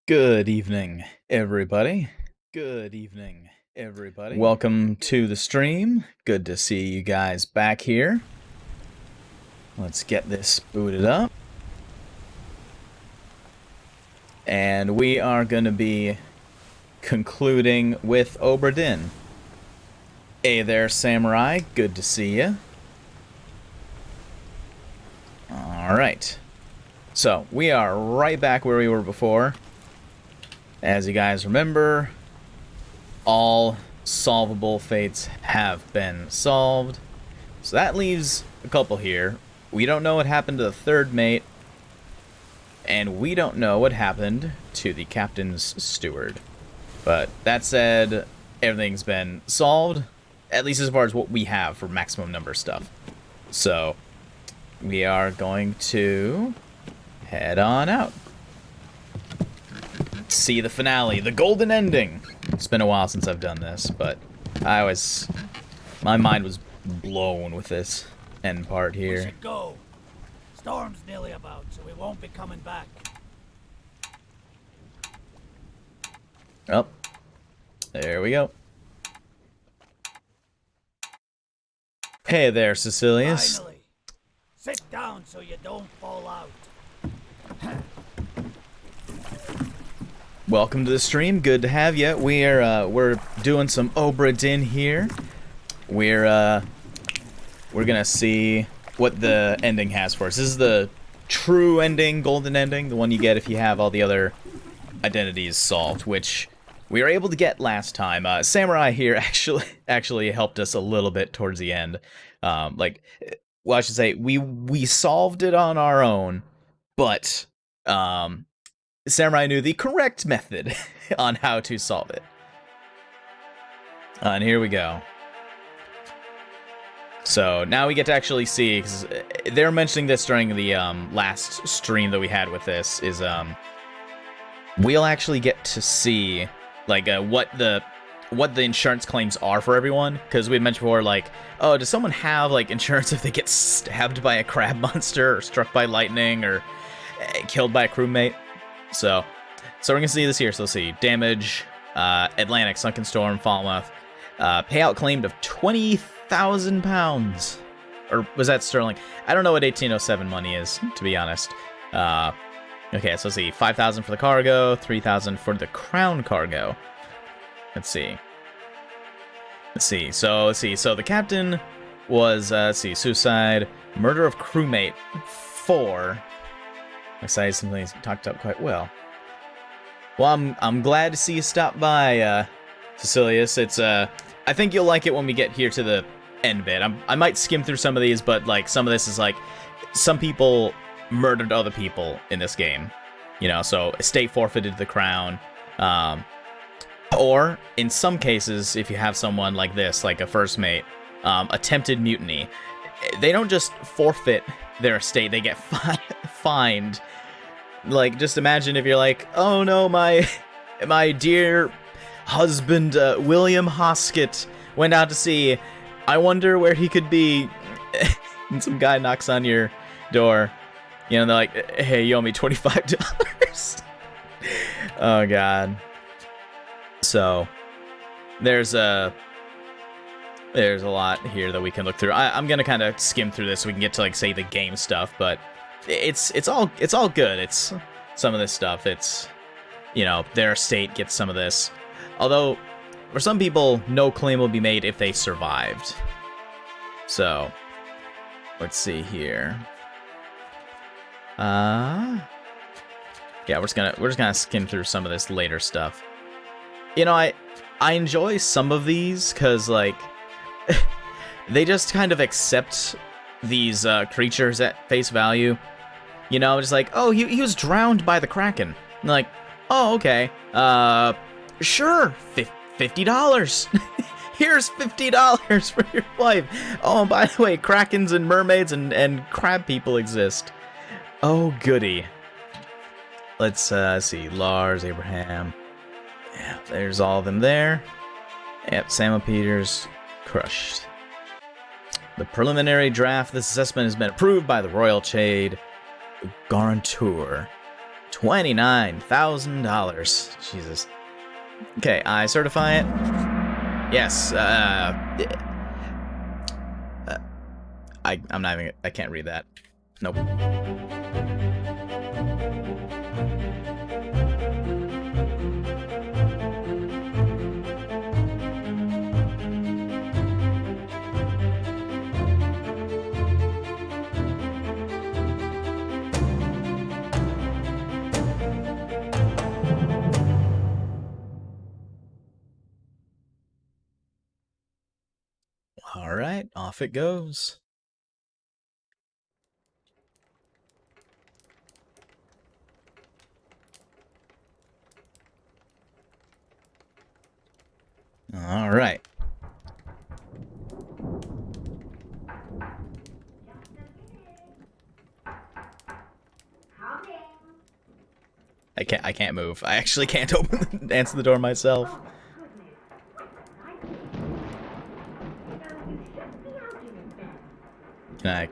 Good evening, everybody. Good evening, everybody. Welcome to the stream. Good to see you guys back here. Let's get this booted up. And we are going to be concluding with Obra Dinn. Hey there, Samurai. Good to see you. Alright. So, we are right back where we were before. As you guys remember, all solvable fates have been solved. So that leaves a couple here. We don't know what happened to the third mate. And we don't know what happened to the captain's steward. But that said, everything's been solved. At least as far as what we have for maximum number stuff. So, we are going to head on out. See the finale, the golden ending. It's been a while since I've done this, but my mind was blown with this end part here. We should go. Storm's nearly about, so we won't be coming back. Oh, there we go. Hey there, Cecilius. Finally. Sit down so you don't fall out. Welcome to the stream. Good to have you. We're doing some Obra Dinn here. We're gonna see what the ending has for us. This is the true ending, golden ending, the one you get if you have all the other identities solved, which we were able to get last time. Samurai here actually helped us a little bit towards the end. Well, I should say we solved it on our own, but Samurai knew the correct method on how to solve it. And here we go. So now we get to actually see, because they're mentioning this during the last stream that we had with this, is we'll actually get to see like what the insurance claims are for everyone, because we had mentioned before, like, oh, does someone have like insurance if they get stabbed by a crab monster or struck by lightning or killed by a crewmate? So we're gonna see this here. So let's see, damage, Atlantic, Sunken Storm, Falmouth, payout claimed of £20,000, or was that sterling? I don't know what 1807 money is, to be honest. Okay, so let's see, 5,000 for the cargo, 3,000 for the crown cargo. Let's see. So the captain was suicide, murder of crewmate 4. Excited, something's talked up quite well. Well, I'm glad to see you stop by, Cecilius. It's I think you'll like it when we get here to the end bit. I might skim through some of these, but like some of this is like some people murdered other people in this game, you know. So estate forfeited the crown, or in some cases, if you have someone like this, like a first mate, attempted mutiny. They don't just forfeit their estate; they get fined. Like, just imagine if you're like, oh no, my dear husband, William Hoskett, went out to sea. I wonder where he could be. And some guy knocks on your door. You know, they're like, hey, you owe me $25. Oh, God. So, there's a lot here that we can look through. I'm going to kind of skim through this so we can get to, like, say, the game stuff, but it's all good. It's some of this stuff. It's, you know, their estate gets some of this. Although, for some people, no claim will be made if they survived. So, let's see here. Yeah, we're just gonna skim through some of this later stuff. You know, I enjoy some of these because, like, they just kind of accept these creatures at face value. You know, just like, oh, he was drowned by the Kraken. And like, oh, okay. Sure, $50. Here's $50 for your life. Oh, and by the way, Krakens and mermaids and crab people exist. Oh, goody. Let's see. Lars, Abraham. Yeah, there's all of them there. Yep, Samuel Peters, crushed. The preliminary draft of this assessment has been approved by the Royal Chade Guarantor. $29,000. Jesus. Okay, I certify it. Yes. I'm not even. I can't read that. Nope. Alright, off it goes. Alright. I can't move. I actually can't answer the door myself. Can I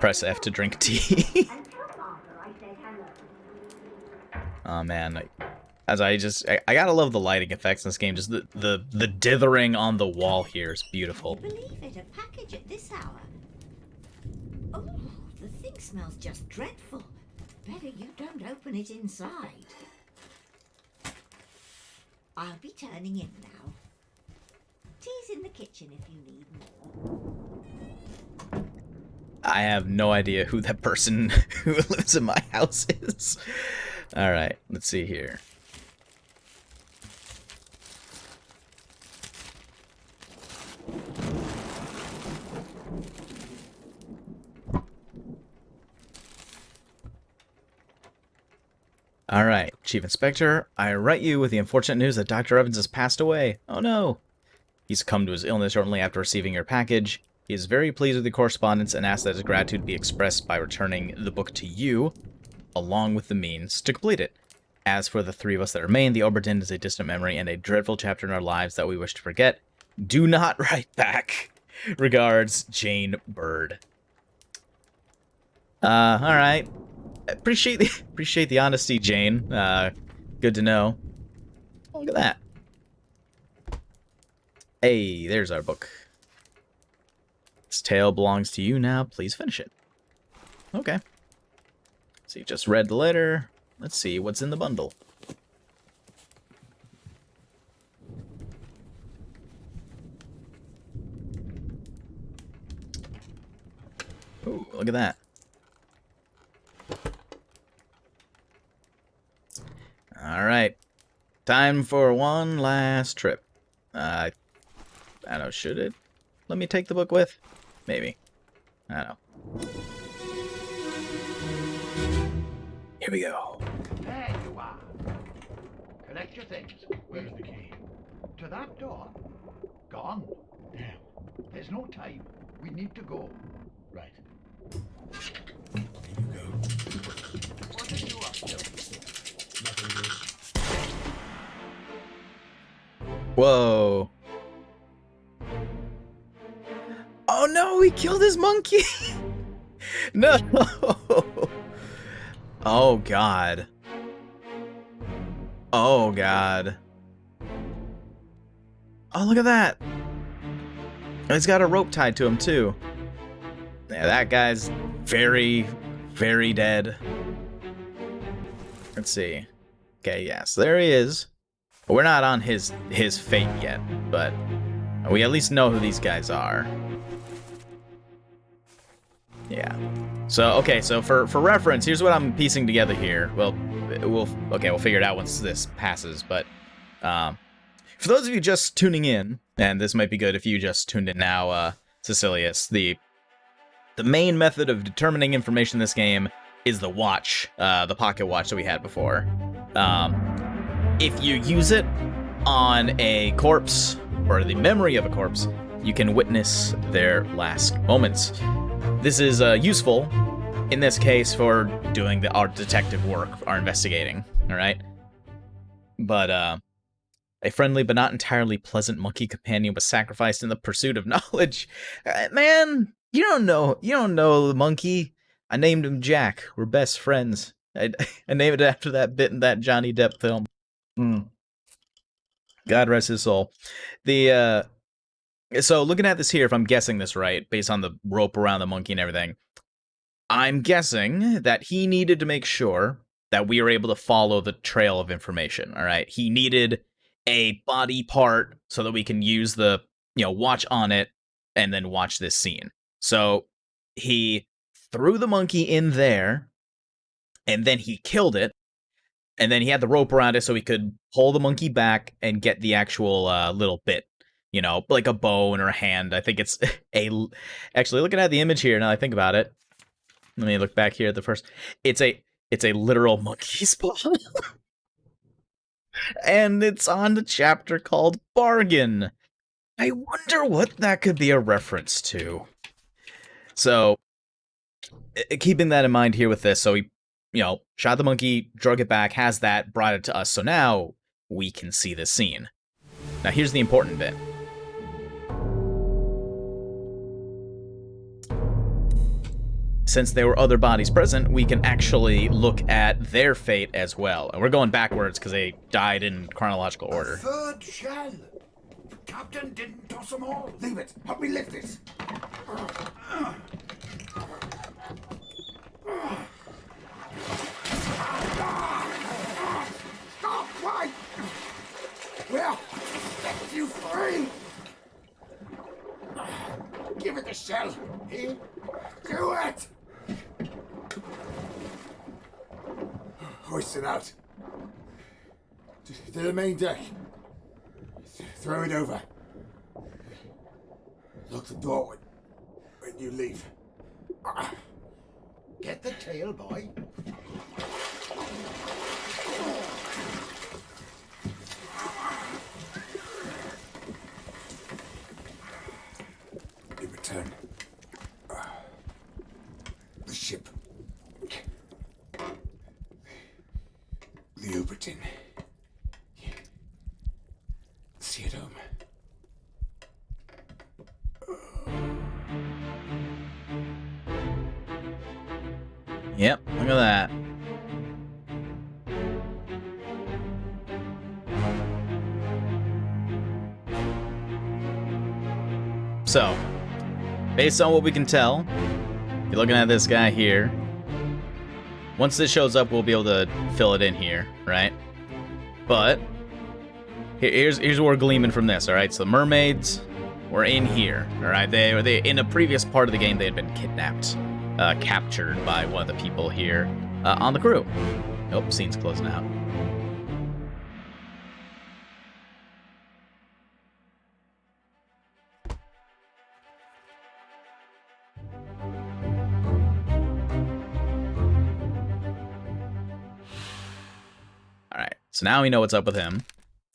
press F to drink tea? Oh man, I gotta love the lighting effects in this game. Just the dithering on the wall here is beautiful. Believe it, a package at this hour. Oh, the thing smells just dreadful. Better you don't open it inside. I'll be turning in now. Tea's in the kitchen if you need more. I have no idea who that person who lives in my house is. Alright, let's see here. Alright, Chief Inspector, I write you with the unfortunate news that Dr. Evans has passed away. Oh no! He succumbed to his illness shortly after receiving your package. He is very pleased with the correspondence and asks that his gratitude be expressed by returning the book to you, along with the means to complete it. As for the three of us that remain, the Obra Dinn is a distant memory and a dreadful chapter in our lives that we wish to forget. Do not write back. Regards, Jane Bird. Alright. Appreciate the honesty, Jane. Good to know. Oh, look at that. Hey, there's our book. This tale belongs to you now. Please finish it. Okay. So you just read the letter. Let's see what's in the bundle. Ooh, look at that. Alright. Time for one last trip. I don't know, should it let me take the book with? Maybe. I don't know. Here we go. There you are. Collect your things. Where's the key? To that door. Gone. Damn. There's no time. We need to go. Right. Here you go. What are you up to? Nothing, Whoa. Oh no, he killed his monkey! No! Oh god. Oh god. Oh, look at that! He's got a rope tied to him too. Yeah, that guy's very, very dead. Let's see. Okay, yes, there he is. We're not on his fate yet, but we at least know who these guys are. Yeah. So, okay, so for reference, here's what I'm piecing together here. Well, we'll figure it out once this passes, but for those of you just tuning in, and this might be good if you just tuned in now, Cecilius, the main method of determining information in this game is the watch, the pocket watch that we had before. If you use it on a corpse, or the memory of a corpse, you can witness their last moments. This is useful, in this case, for doing our detective work, our investigating, alright? But, a friendly but not entirely pleasant monkey companion was sacrificed in the pursuit of knowledge. Man, you don't know the monkey. I named him Jack. We're best friends. I named it after that bit in that Johnny Depp film. God rest his soul. So looking at this here, if I'm guessing this right, based on the rope around the monkey and everything, I'm guessing that he needed to make sure that we were able to follow the trail of information, all right? He needed a body part so that we can use the, watch on it and then watch this scene. So he threw the monkey in there, and then he killed it, and then he had the rope around it so he could pull the monkey back and get the actual little bit. you know, like a bow in her hand. I think it's actually looking at the image here now I think about it. Let me look back here at the first. It's a literal monkey's paw. And it's on the chapter called Bargain. I wonder what that could be a reference to. So, keeping that in mind here with this, so he, you know, shot the monkey, drug it back, has that, brought it to us, so now we can see this scene. Now here's the important bit. Since there were other bodies present, we can actually look at their fate as well. And we're going backwards because they died in chronological order. A third shell. The captain didn't toss them all. Leave it. Help me lift it. Stop! Why? Well, set you free. Give it the shell. Here? Do it. Hoist it out. To the main deck. Throw it over. Lock the door when you leave. Get the tail, boy. You return. The ship. The Obra Dinn. See it home. Yep, look at that. So, based on what we can tell, you're looking at this guy here. Once this shows up, we'll be able to fill it in here, right? But here's what we're gleaming from this, all right? So the mermaids were in here, all right? They in a previous part of the game, they had been kidnapped, captured by one of the people here on the crew. Nope, scene's closing out. Alright, so now we know what's up with him.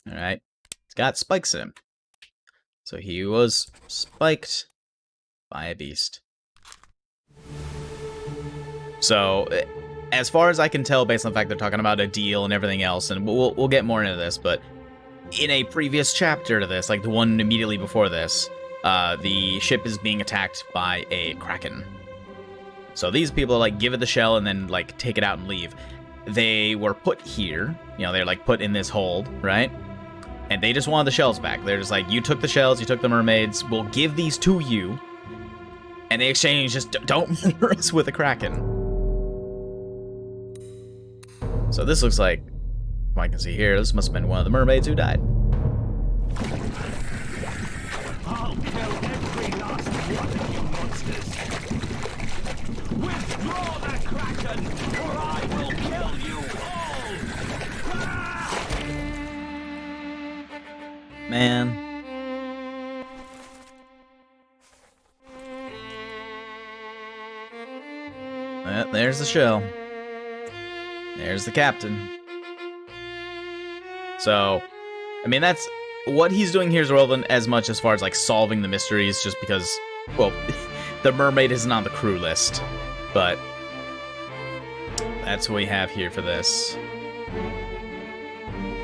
Alright, he's got spikes in him. So he was spiked by a beast. So, as far as I can tell, based on the fact they're talking about a deal and everything else, and we'll get more into this, but in a previous chapter to this, like the one immediately before this, the ship is being attacked by a kraken. So these people are like, give it the shell and then like take it out and leave. They were put here, you know, they're like put in this hold, right? And they just wanted the shells back. They're just like, you took the shells, you took the mermaids, we'll give these to you. And they exchange, just don't murder us with a kraken. So this looks like, I can see here, this must have been one of the mermaids who died. I'll kill every last one of you monsters. Withdraw the kraken, or I will kill you all. Ah! Man. Well, there's the shell. There's the captain. So, I mean, that's what he's doing here is relevant as much as far as like solving the mysteries, just because, well, the mermaid isn't on the crew list, but that's what we have here for this.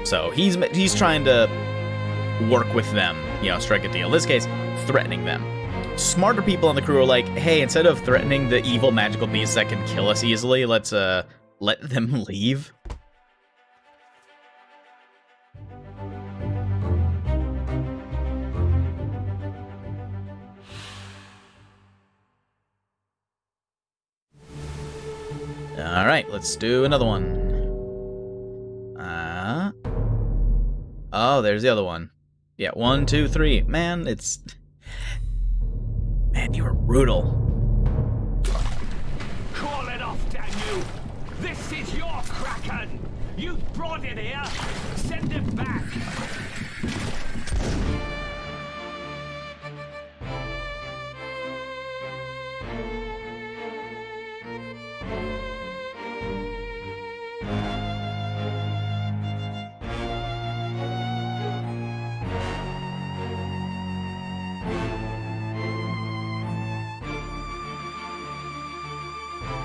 So he's trying to work with them, you know, strike a deal. In this case, threatening them. Smarter people on the crew are like, hey, instead of threatening the evil magical beasts that can kill us easily, let's let them leave. All right, let's do another one. Oh, there's the other one. Yeah, 1, 2, 3. Man, man, you were brutal. Call it off, damn you! This is your kraken! You brought it here! Send it back!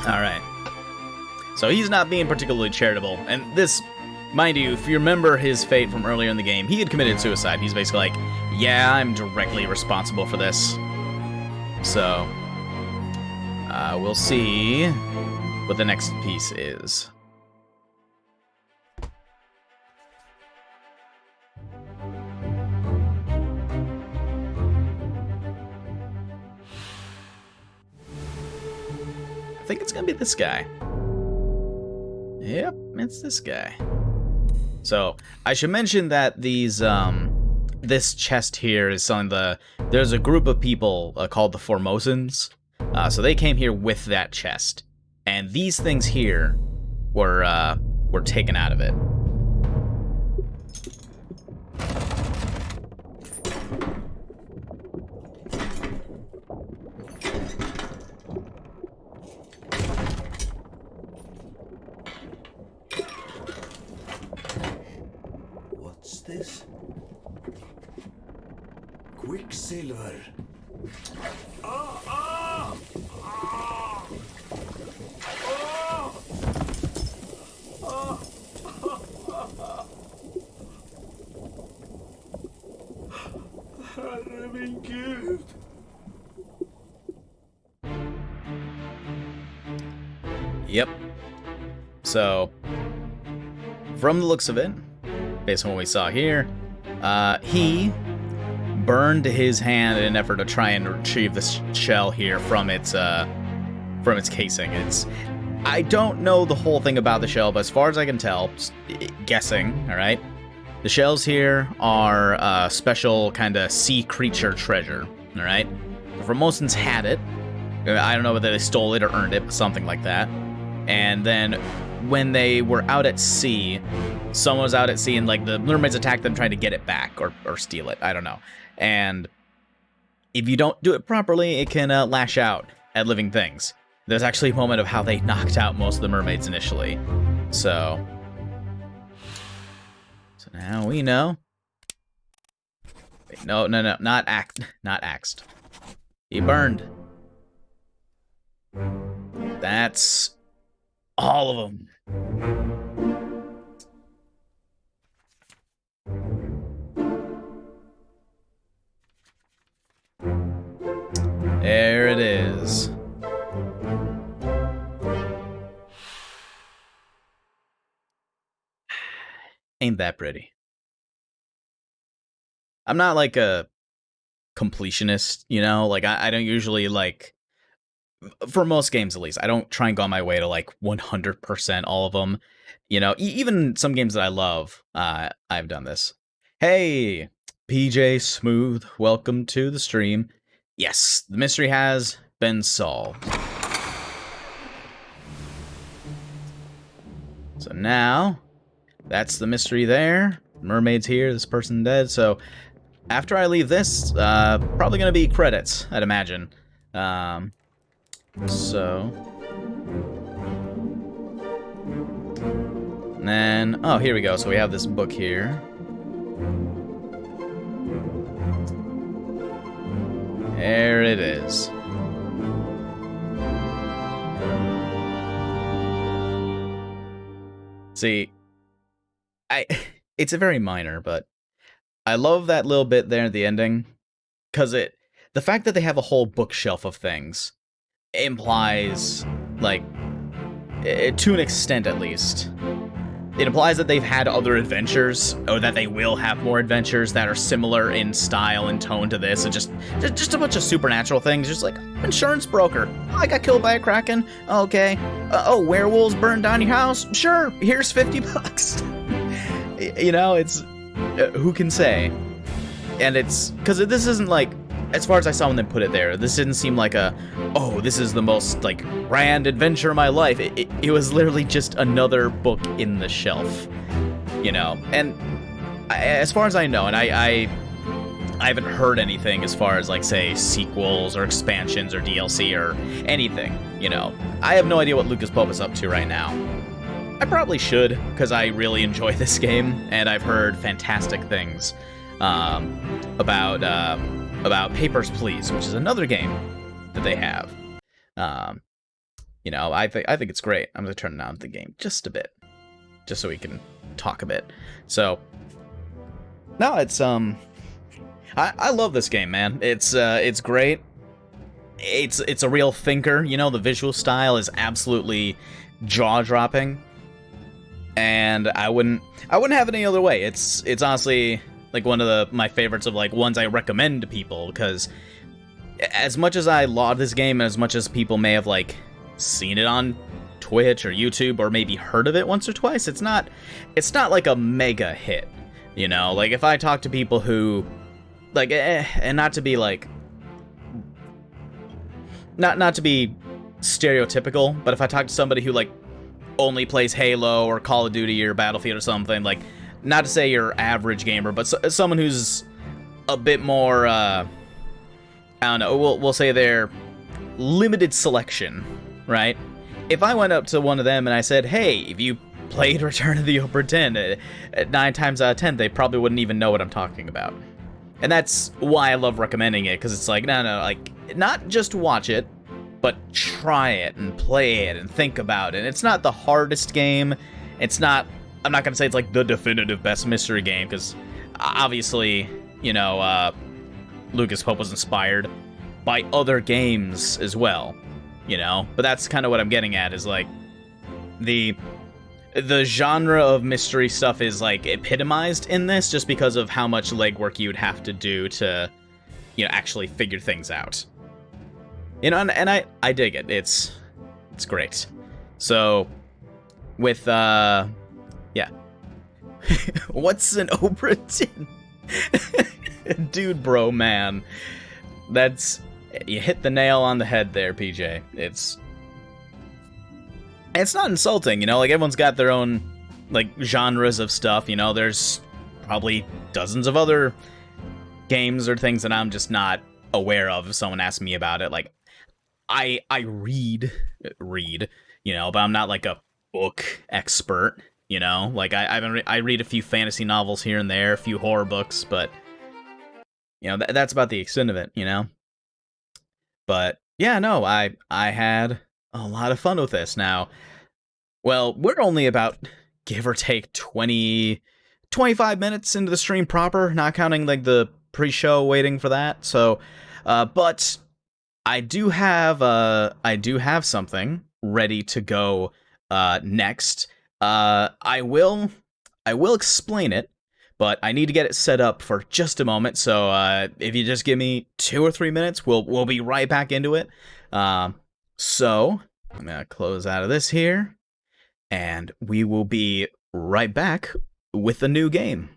Alright. So he's not being particularly charitable, and this, mind you, if you remember his fate from earlier in the game, he had committed suicide. He's basically like, yeah, I'm directly responsible for this. So, we'll see what the next piece is. I think it's gonna be this guy. Yep, it's this guy. So, I should mention that these, this chest here is something there's a group of people called the Formosans. So they came here with that chest. And these things here were taken out of it. What's this? Quicksilver. Herre min Gud. Yep. So, from the looks of it, based on what we saw here, he burned his hand in an effort to try and retrieve this shell here from its casing. I don't know the whole thing about the shell, but as far as I can tell, guessing, all right, the shells here are a special kind of sea creature treasure, all right? The Formosans had it. I don't know whether they stole it or earned it, but something like that. And then when they were out at sea, someone was out at sea and like the mermaids attacked them trying to get it back or steal it. I don't know. And if you don't do it properly, it can lash out at living things. There's actually a moment of how they knocked out most of the mermaids initially. So now we know. Wait, no, not axed. He burned. That's all of them. There it is. Ain't that pretty? I'm not like a completionist, you know? Like, I don't usually, like, for most games at least, I don't try and go on my way to, like, 100% all of them. You know, even some games that I love, I've done this. Hey, PJ Smooth, welcome to the stream. Yes, the mystery has been solved. So now, that's the mystery there. Mermaid's here, this person dead. So after I leave this, probably gonna be credits, I'd imagine. So and then, oh, here we go. So we have this book here. There it is. See, it's a very minor, but I love that little bit there at the ending, because the fact that they have a whole bookshelf of things implies, like, to an extent at least, it implies that they've had other adventures, or that they will have more adventures that are similar in style and tone to this, and just a bunch of supernatural things, just like, insurance broker, oh, I got killed by a kraken, okay, oh, werewolves burned down your house, sure, here's $50. You know, it's, who can say? And it's, because this isn't like, as far as I saw when they put it there, this didn't seem like oh, this is the most, like, grand adventure of my life. It was literally just another book in the shelf, you know? And as far as I know, and I haven't heard anything as far as, like, say, sequels or expansions or DLC or anything, you know? I have no idea what Lucas Pope is up to right now. I probably should, because I really enjoy this game, and I've heard fantastic things about Papers, Please, which is another game that they have. You know, I think it's great. I'm gonna turn down the game just a bit, just so we can talk a bit. So, no, it's I love this game, man. It's great. It's a real thinker. You know, the visual style is absolutely jaw-dropping, and I wouldn't have it any other way. It's honestly like one of my favorites of like ones I recommend to people, because as much as I laud this game, and as much as people may have like seen it on Twitch or YouTube or maybe heard of it once or twice, it's not like a mega hit. You know, like if I talk to people who like and not to be like not to be stereotypical, but if I talk to somebody who like only plays Halo or Call of Duty or Battlefield or something, like, not to say you're average gamer, but someone who's a bit more I don't know, we'll say they're limited selection, right? If I went up to one of them and I said, hey, if you played Return of the Obra Dinn, 9 times out of 10, they probably wouldn't even know what I'm talking about. And that's why I love recommending it, because it's like, no, like, not just watch it, but try it and play it and think about it. It's not the hardest game. It's not, I'm not going to say it's like the definitive best mystery game, because obviously, you know, Lucas Pope was inspired by other games as well, you know? But that's kind of what I'm getting at, is like, the genre of mystery stuff is like epitomized in this just because of how much legwork you would have to do to, you know, actually figure things out. You know, and I dig it. It's great. So, with, yeah. What's an Obra Dinn? Dude, bro, man. You hit the nail on the head there, PJ. It's not insulting, you know, like, everyone's got their own, like, genres of stuff, you know, there's probably dozens of other games or things that I'm just not aware of if someone asks me about it. Like, I read, you know, but I'm not like a book expert, you know, like, I read a few fantasy novels here and there, a few horror books, but, you know, that's about the extent of it, you know. But yeah, no, I had a lot of fun with this. Now, well, we're only about, give or take, 25 minutes into the stream proper, not counting like the pre-show waiting for that. So, but I do have something ready to go next. I will explain it, but I need to get it set up for just a moment. So if you just give me 2 or 3 minutes, we'll be right back into it. So I'm gonna close out of this here, and we will be right back with a new game.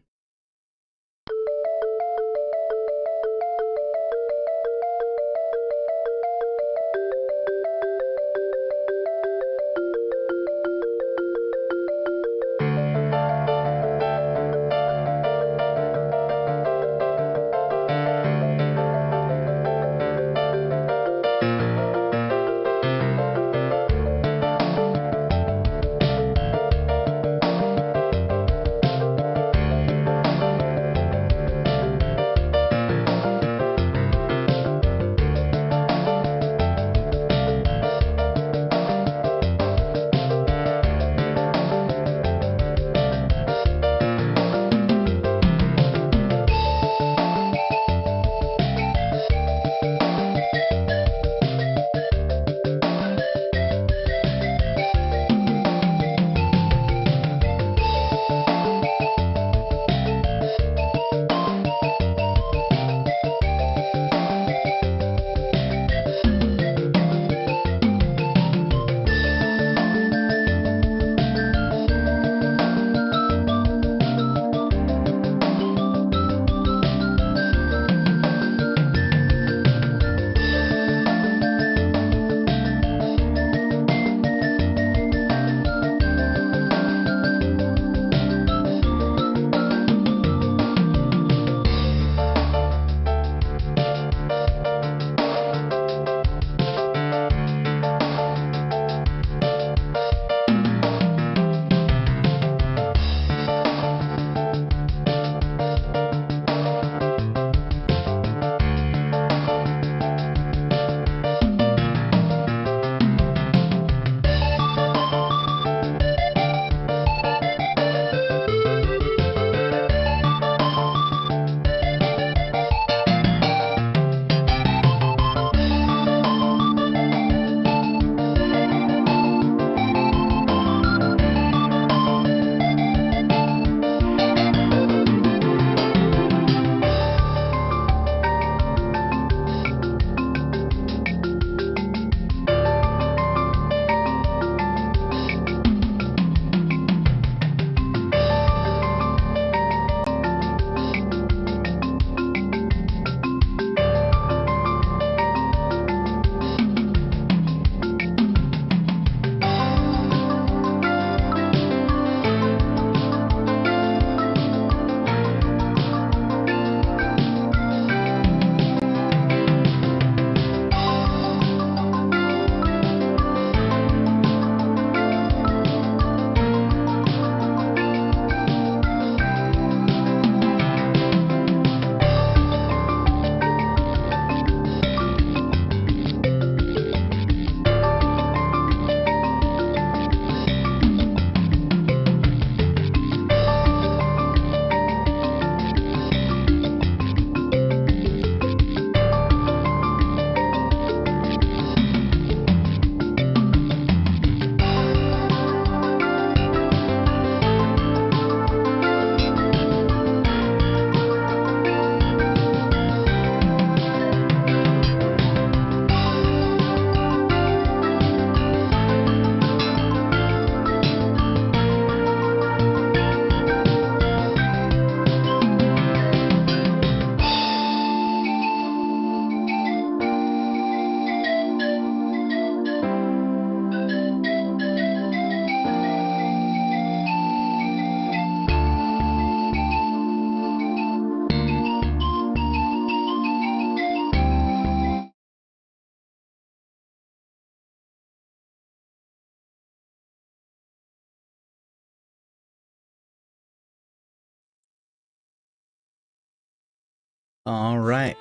All right.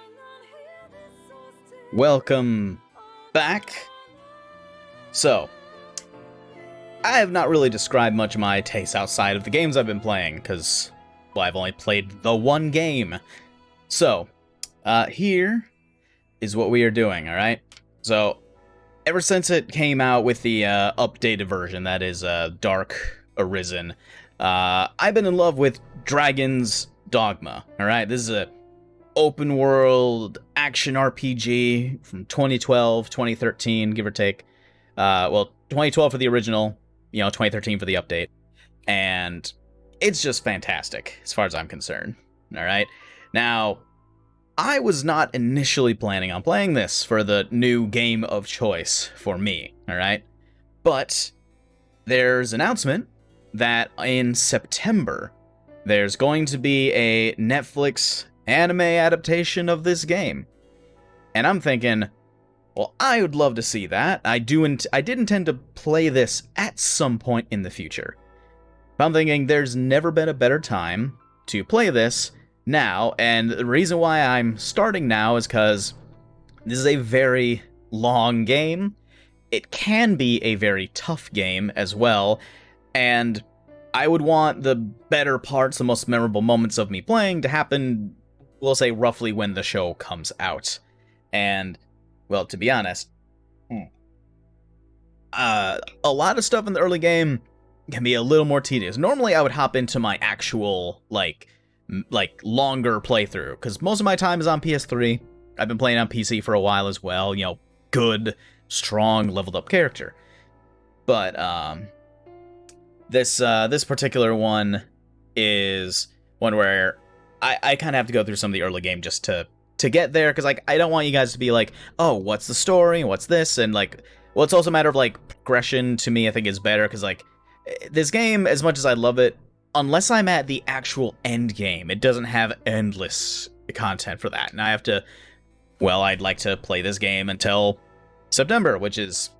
Welcome back. So, I have not really described much of my taste outside of the games I've been playing, because, well, I've only played the one game. So, here is what we are doing, alright? So, ever since it came out with the updated version, that is Dark Arisen, I've been in love with Dragon's Dogma, alright? This is a open world action RPG from 2012, 2013, give or take. Well, 2012 for the original, 2013 for the update. And it's just fantastic, as far as I'm concerned. Alright? Now, I was not initially planning on playing this for the new game of choice for me, alright? But there's an announcement that in September, there's going to be a Netflix anime adaptation of this game. And I'm thinking, well, I would love to see that. I did intend to play this at some point in the future. But I'm thinking there's never been a better time to play this now, and the reason why I'm starting now is because this is a very long game. It can be a very tough game as well, and I would want the better parts, the most memorable moments of me playing to happen, we'll say, roughly when the show comes out. And, well, to be honest, a lot of stuff in the early game can be a little more tedious. Normally, I would hop into my actual, like longer playthrough, because most of my time is on PS3. I've been playing on PC for a while as well, good, strong, leveled up character. But, this particular one is one where I kind of have to go through some of the early game just to get there, because, I don't want you guys to be like, oh, what's the story, what's this, and, well, it's also a matter of, progression to me, I think, is better, because, this game, as much as I love it, unless I'm at the actual end game, it doesn't have endless content for that, and I have to, well, I'd like to play this game until September, which is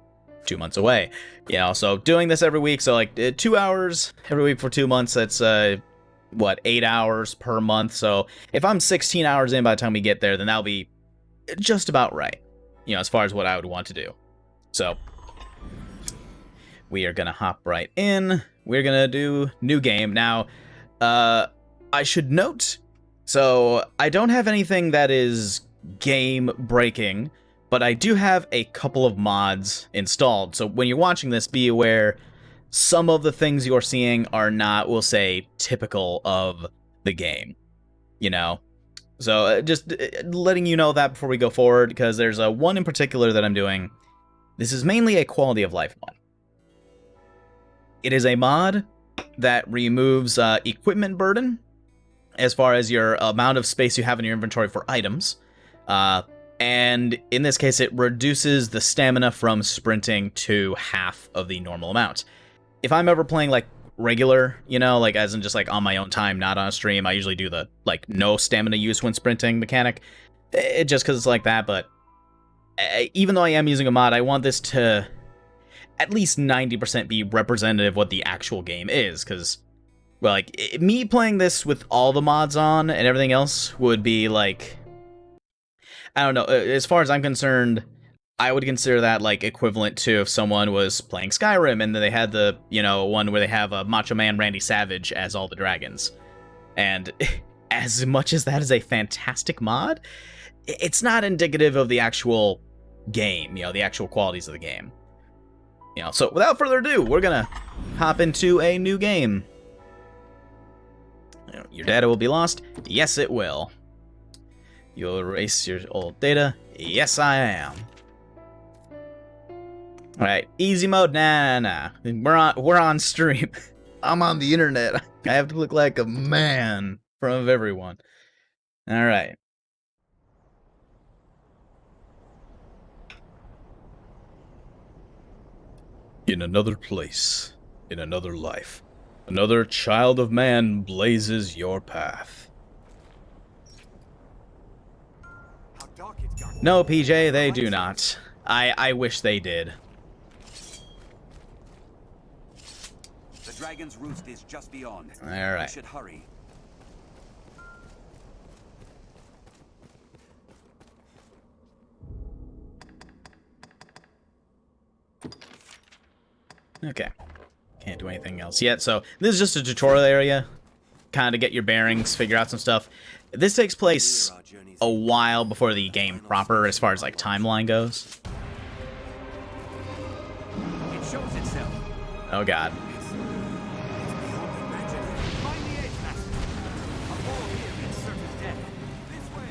2 months away, so doing this every week, so, 2 hours every week for 2 months, that's, 8 hours per month, so if I'm 16 hours in by the time we get there, then that'll be just about right, as far as what I would want to do. So, we are gonna hop right in. We're gonna do new game. Now, I should note, so I don't have anything that is game breaking, but I do have a couple of mods installed, so when you're watching this, be aware some of the things you're seeing are not, we'll say, typical of the game, So, just letting you know that before we go forward, because there's one in particular that I'm doing. This is mainly a quality of life mod. It is a mod that removes equipment burden, as far as your amount of space you have in your inventory for items. And in this case, it reduces the stamina from sprinting to half of the normal amount. If I'm ever playing, regular, as in just, on my own time, not on a stream, I usually do the, no stamina use when sprinting mechanic. Just because it's like that, but even though I am using a mod, I want this to at least 90% be representative of what the actual game is, because, well, me playing this with all the mods on and everything else would be, I don't know, as far as I'm concerned, I would consider that, equivalent to if someone was playing Skyrim and they had the, one where they have a Macho Man Randy Savage as all the dragons. And as much as that is a fantastic mod, it's not indicative of the actual game, the actual qualities of the game. So without further ado, we're gonna hop into a new game. Your data will be lost. Yes, it will. You'll erase your old data. Yes, I am. All right, easy mode. Nah. We're on stream. I'm on the internet. I have to look like a man in front of everyone. All right. In another place, in another life, another child of man blazes your path. No, PJ, they do not. I wish they did. The dragon's roost is just beyond. All right. We should hurry. Okay. Can't do anything else yet. So this is just a tutorial area. Kind of get your bearings, figure out some stuff. This takes place a while before the game proper as far as like timeline goes. It shows itself. Oh god. Find the edge, Master. A ball here means certain death. This way.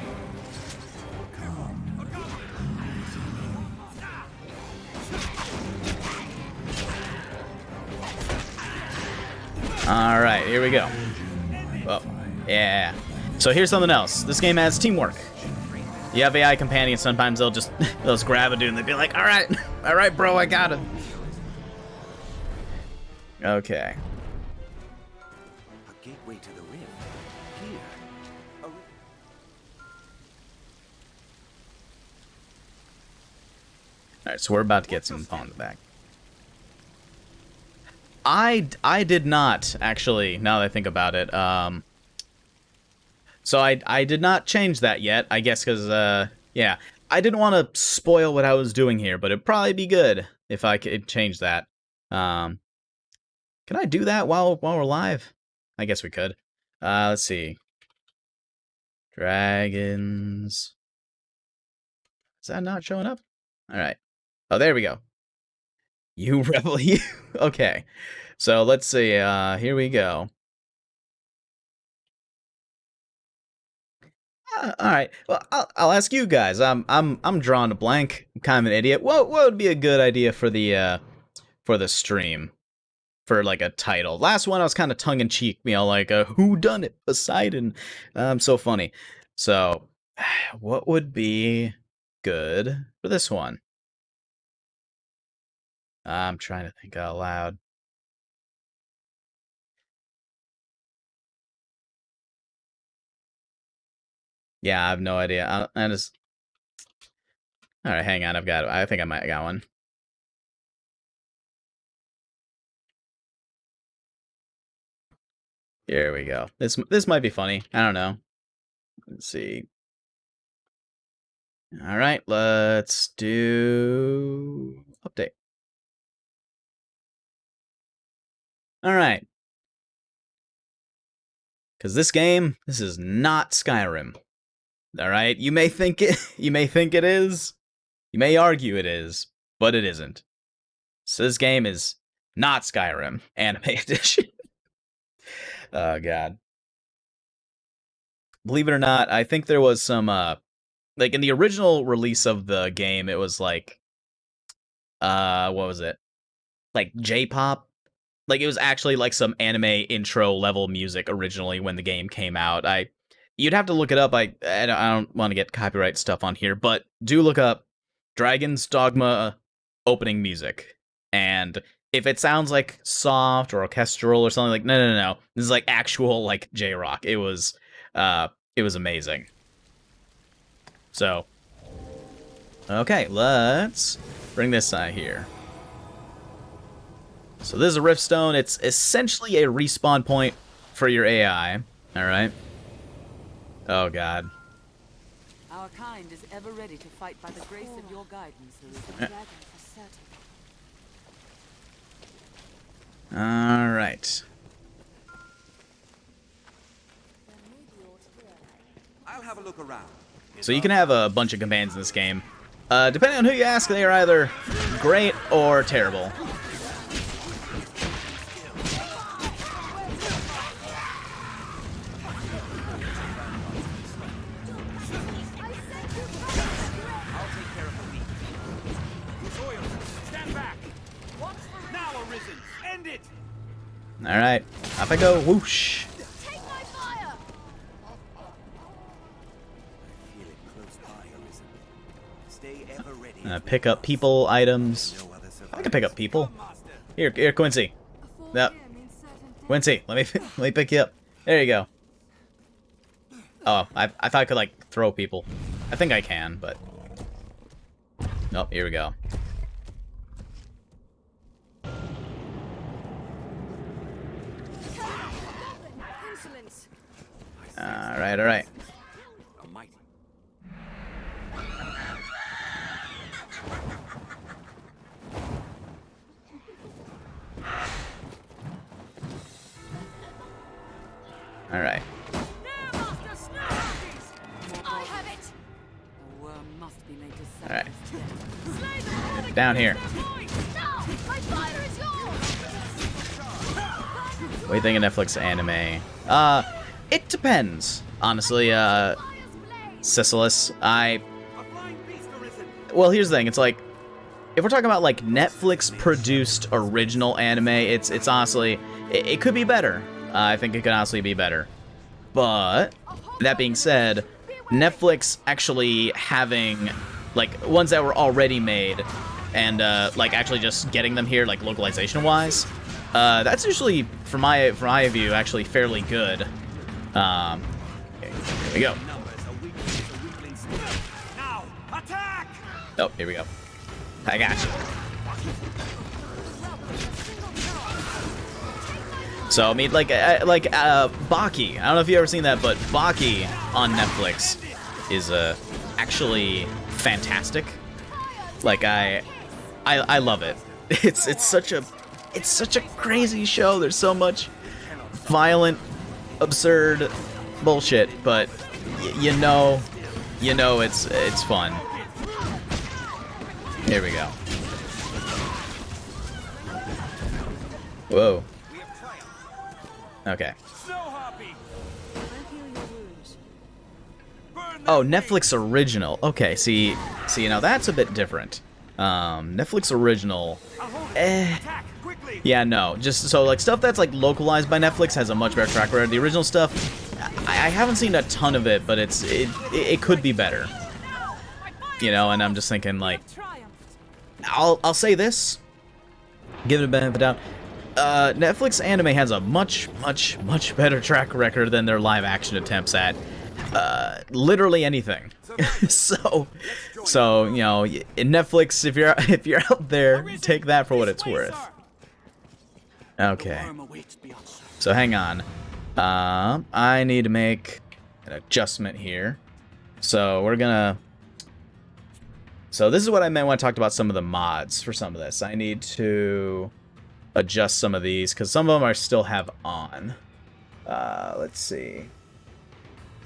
Alright, here we go. Oh, yeah. So here's something else. This game has teamwork. You have AI companions, sometimes they'll just grab a dude and they'll be like, alright, bro, I got him. Okay. A gateway to the rift. Here. Alright, so we're about to get some pawns back. I did not, actually, now that I think about it. So I did not change that yet, I guess because, yeah. I didn't want to spoil what I was doing here, but it'd probably be good if I could change that. Can I do that while we're live? I guess we could. Let's see. Dragons. Is that not showing up? Alright. Oh, there we go. You rebel, you. Okay. So let's see. Here we go. All right. Well, I'll ask you guys. I'm drawing a blank. I'm kind of an idiot. What would be a good idea for the stream? For like a title. Last one I was kind of tongue in cheek, you know, like a who done it Poseidon. So funny. So what would be good for this one? I'm trying to think out loud. Yeah, I have no idea. I just. All right, hang on. I think I might have got one. Here we go. This might be funny. I don't know. Let's see. All right, let's do update. All right. Because this is not Skyrim. All right, you may think it is. You may argue it is, but it isn't. So this game is not Skyrim Anime Edition. Oh god. Believe it or not, I think there was some like in the original release of the game, it was like what was it? Like J-pop. Like it was actually like some anime intro level music originally when the game came out. You'd have to look it up. I don't want to get copyright stuff on here, but do look up Dragon's Dogma opening music. And if it sounds like soft or orchestral or something, like no. This is like actual like J-rock. It was amazing. So okay, let's bring this side here. So this is a Rift Stone. It's essentially a respawn point for your AI. All right. Oh god. Our kind is ever ready to fight by the grace of your guidance, Elizabeth. All right. I'll have a look around. So you can have a bunch of companions in this game. Depending on who you ask, they are either great or terrible. All right, off I go. Whoosh. Take my fire! Feel it close by, Elizabeth. Stay ever ready. Pick up people, items. I can pick up people. Here, Quincy. Yep. Quincy, let me pick you up. There you go. Oh, I thought I could like throw people. I think I can, but nope. Here we go. All right. Alright. I have it. A worm must be made to Alright. sacrifice. Down here. No, my fire is yours. What do you think of Netflix anime? It depends. Honestly, Sisyphus, well, here's the thing. It's like, if we're talking about like Netflix-produced original anime, it's honestly, it could be better. I think it could honestly be better. But that being said, Netflix actually having like ones that were already made and like actually just getting them here, like localization-wise, that's usually, from my view, actually fairly good. Okay, here we go. Now, attack! Oh, here we go. I got you. So, I mean, like Baki. I don't know if you've ever seen that, but Baki on Netflix is actually fantastic. Like, I love it. It's such a crazy show. There's so much violent, absurd bullshit, but you know it's fun. Here we go. Whoa. Okay. Oh, Netflix original. Okay, see, now that's a bit different. Netflix original. Yeah, no. Just so like stuff that's like localized by Netflix has a much better track record. The original stuff, I haven't seen a ton of it, but it could be better. You know, and I'm just thinking like, I'll say this, give it a benefit of the doubt. Netflix anime has a much better track record than their live action attempts at literally anything. so you know, in Netflix, if you're out there, take that for what it's worth. Okay. So hang on. I need to make an adjustment here. So we're gonna. So this is what I meant when I talked about some of the mods for some of this. I need to adjust some of these because some of them I still have on. Let's see.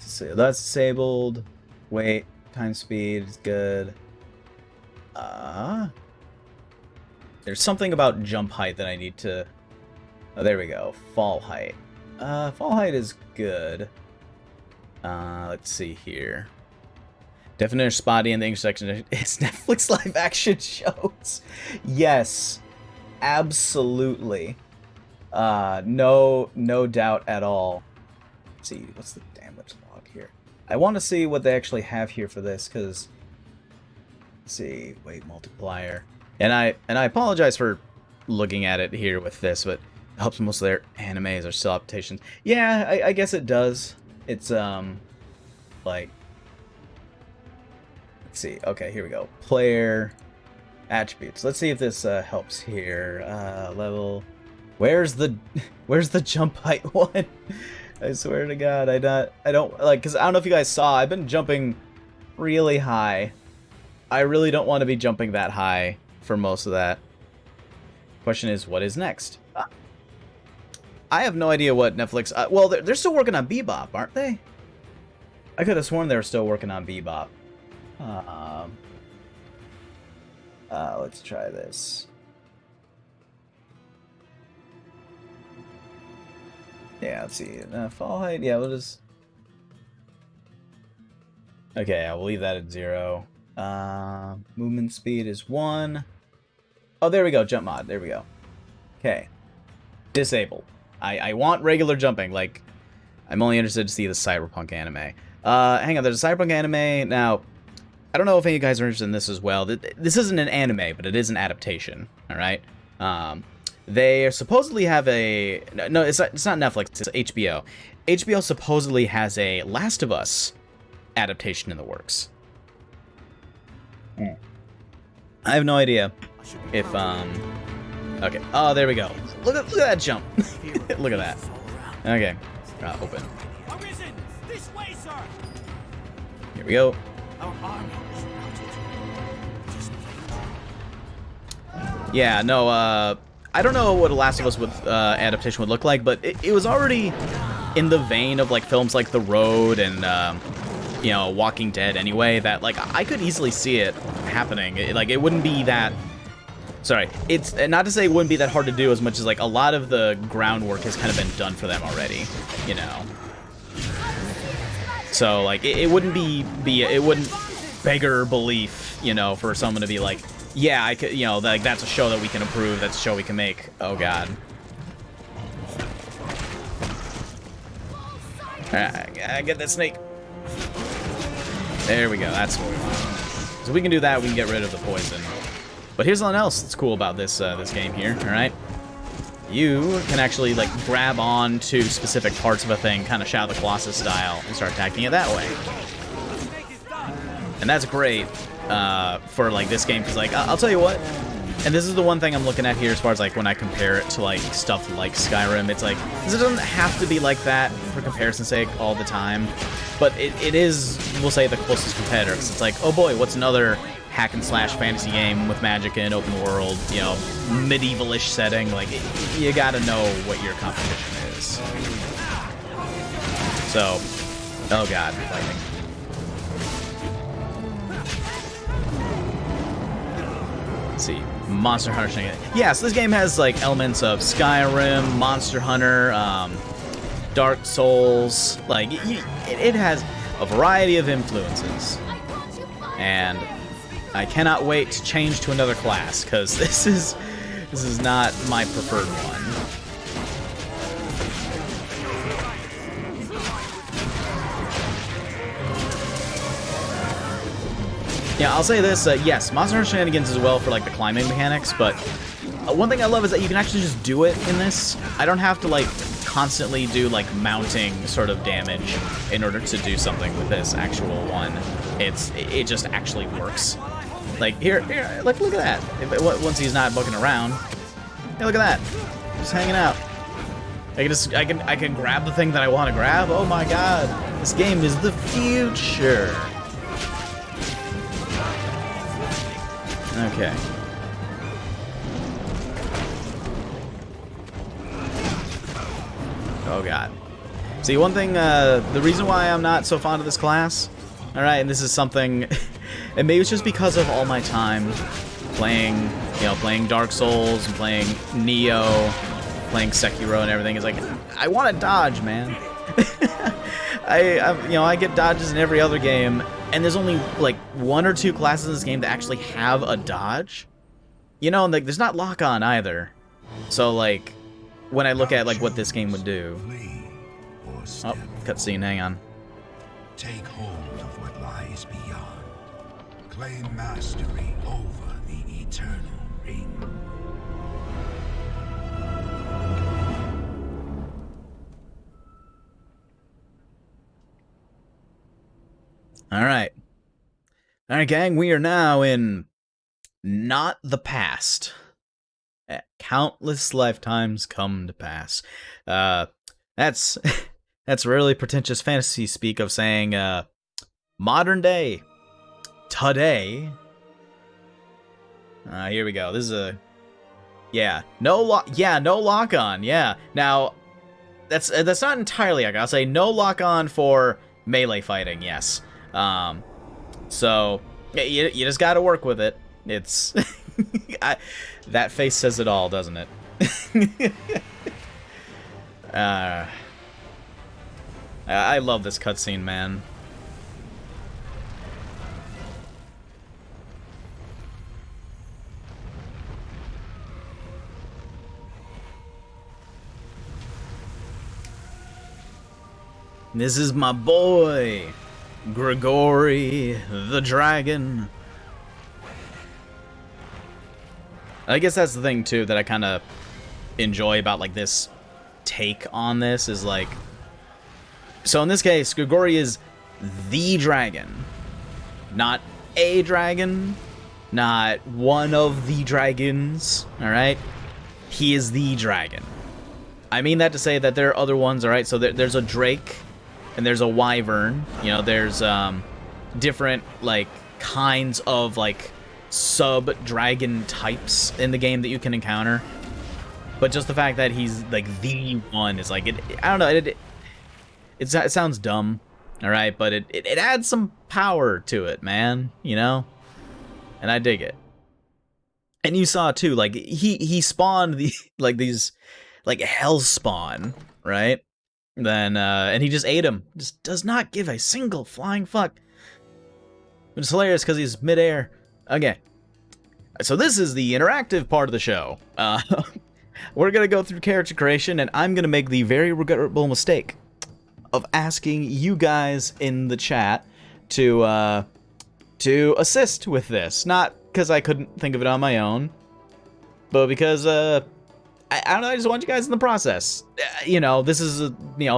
So that's disabled. Wait, time speed is good. There's something about jump height that I need to. Oh, there we go. Fall height. Fall height is good. Let's see here. Definition spotty in the intersection. It's Netflix live action shows. Yes, absolutely. No doubt at all. Let's see, what's the damage log here? I want to see what they actually have here for this, because let's see, weight multiplier. And I apologize for looking at it here with this, but it helps most of their animes or still adaptations. Yeah, I guess it does. It's like, let's see. Okay, here we go. Player attributes. Let's see if this helps here. Level. Where's the jump height one? I swear to God, I don't like, because I don't know if you guys saw. I've been jumping really high. I really don't want to be jumping that high for most of that. Question is, what is next? I have no idea what Netflix. Well, they're still working on Bebop, aren't they? I could have sworn they were still working on Bebop. Let's try this. Yeah, let's see. Fall height. Yeah, we'll just. Okay, I will leave that at 0. Movement speed is 1. Oh, there we go. Jump mod. There we go. Okay. Disabled. I want regular jumping. Like, I'm only interested to see the Cyberpunk anime. Hang on. There's a Cyberpunk anime. Now, I don't know if any of you guys are interested in this as well. This isn't an anime, but it is an adaptation. All right. They supposedly have a... No, it's not Netflix. It's HBO. HBO supposedly has a Last of Us adaptation in the works. I have no idea if... Okay. Oh, there we go. Look at that jump. Look at that. Okay. Open. Arisen! This way, sir! Here we go. Yeah, no, I don't know what a Last of Us adaptation would look like, but it was already in the vein of like films like The Road and you know, Walking Dead anyway, that like I could easily see it happening. It wouldn't be that. Sorry, it's not to say it wouldn't be that hard to do as much as like a lot of the groundwork has kind of been done for them already, you know. So like it wouldn't it wouldn't beggar belief, you know, for someone to be like, yeah, I could, you know, like that's a show that we can approve, that's a show we can make. Oh god. I get that snake. There we go. That's what we want. So we can do that. We can get rid of the poison. But here's something else that's cool about this this game here. All right, you can actually like grab on to specific parts of a thing, kind of Shadow of the Colossus style, and start attacking it that way. And that's great for like this game because like I'll tell you what. And this is the one thing I'm looking at here as far as like when I compare it to like stuff like Skyrim. It's like, this doesn't have to be like that for comparison's sake all the time. But it is, we'll say, the closest competitor. Because it's like, oh boy, what's another hack and slash fantasy game with magic and open world, you know, medieval-ish setting. Like, you gotta know what your competition is. So, oh god, fighting. Let's see. Monster Hunter. Yeah, so this game has like elements of Skyrim, Monster Hunter, Dark Souls. Like it has a variety of influences, and I cannot wait to change to another class because this is not my preferred one. Yeah, I'll say this, yes, Monster Hunter Shenanigans as well for like the climbing mechanics, but one thing I love is that you can actually just do it in this. I don't have to like constantly do like mounting sort of damage in order to do something with this actual one. It just actually works. Like here, like look at that. Once he's not bugging around, hey, look at that, just hanging out. I can grab the thing that I want to grab. Oh my god, this game is the future. Okay. Oh god. See, one thing, the reason why I'm not so fond of this class, alright, and this is something, and maybe it's just because of all my time playing, you know, playing Dark Souls, and playing Neo, playing Sekiro and everything, is like, I want to dodge, man. You know, I get dodges in every other game, and there's only like 1 or 2 classes in this game that actually have a dodge. You know, like there's not lock-on either. So like, when I look at like what this game would do. Oh, cutscene, hang on. Take hold of what lies beyond. Claim mastery over the eternal ring. Alright. Alright, gang, we are now in not the past. Countless lifetimes come to pass. That's really pretentious fantasy speak of saying modern day. Today. Here we go. This is a no lock on. Yeah. Now that's not entirely accurate. I'll say no lock on for melee fighting. Yes. So you just got to work with it. It's that face says it all, doesn't it? I love this cutscene, man. This is my boy, Grigori the Dragon. I guess that's the thing too that I kind of enjoy about like this take on this is like, so in this case, Grigori is the dragon, not a dragon, not one of the dragons. All right, he is the dragon. I mean that to say that there are other ones. All right, so there's a drake and there's a wyvern. You know, there's different like kinds of like sub-dragon types in the game that you can encounter, but just the fact that he's like the one is like, I don't know, it sounds dumb, all right, but it adds some power to it, man, you know? And I dig it. And you saw too, like he spawned the these hell spawn, right? Then and he just ate him. Just does not give a single flying fuck. It's hilarious because he's midair. Okay. So this is the interactive part of the show. We're gonna go through character creation, and I'm gonna make the very regrettable mistake of asking you guys in the chat to assist with this. Not because I couldn't think of it on my own, but because I don't know. I just want you guys in the process. You know, this is a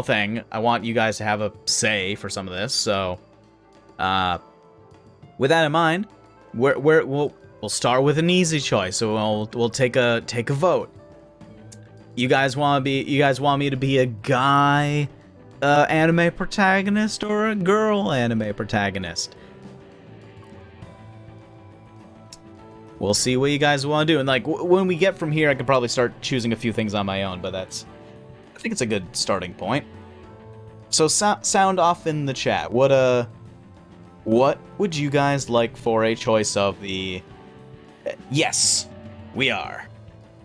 thing. I want you guys to have a say for some of this. So, with that in mind, we'll start with an easy choice. So we'll take a vote. You guys want me to be a guy anime protagonist or a girl anime protagonist? We'll see what you guys want to do. And like when we get from here, I can probably start choosing a few things on my own, but I think it's a good starting point. So sound off in the chat. What would you guys like for a choice of the yes, we are.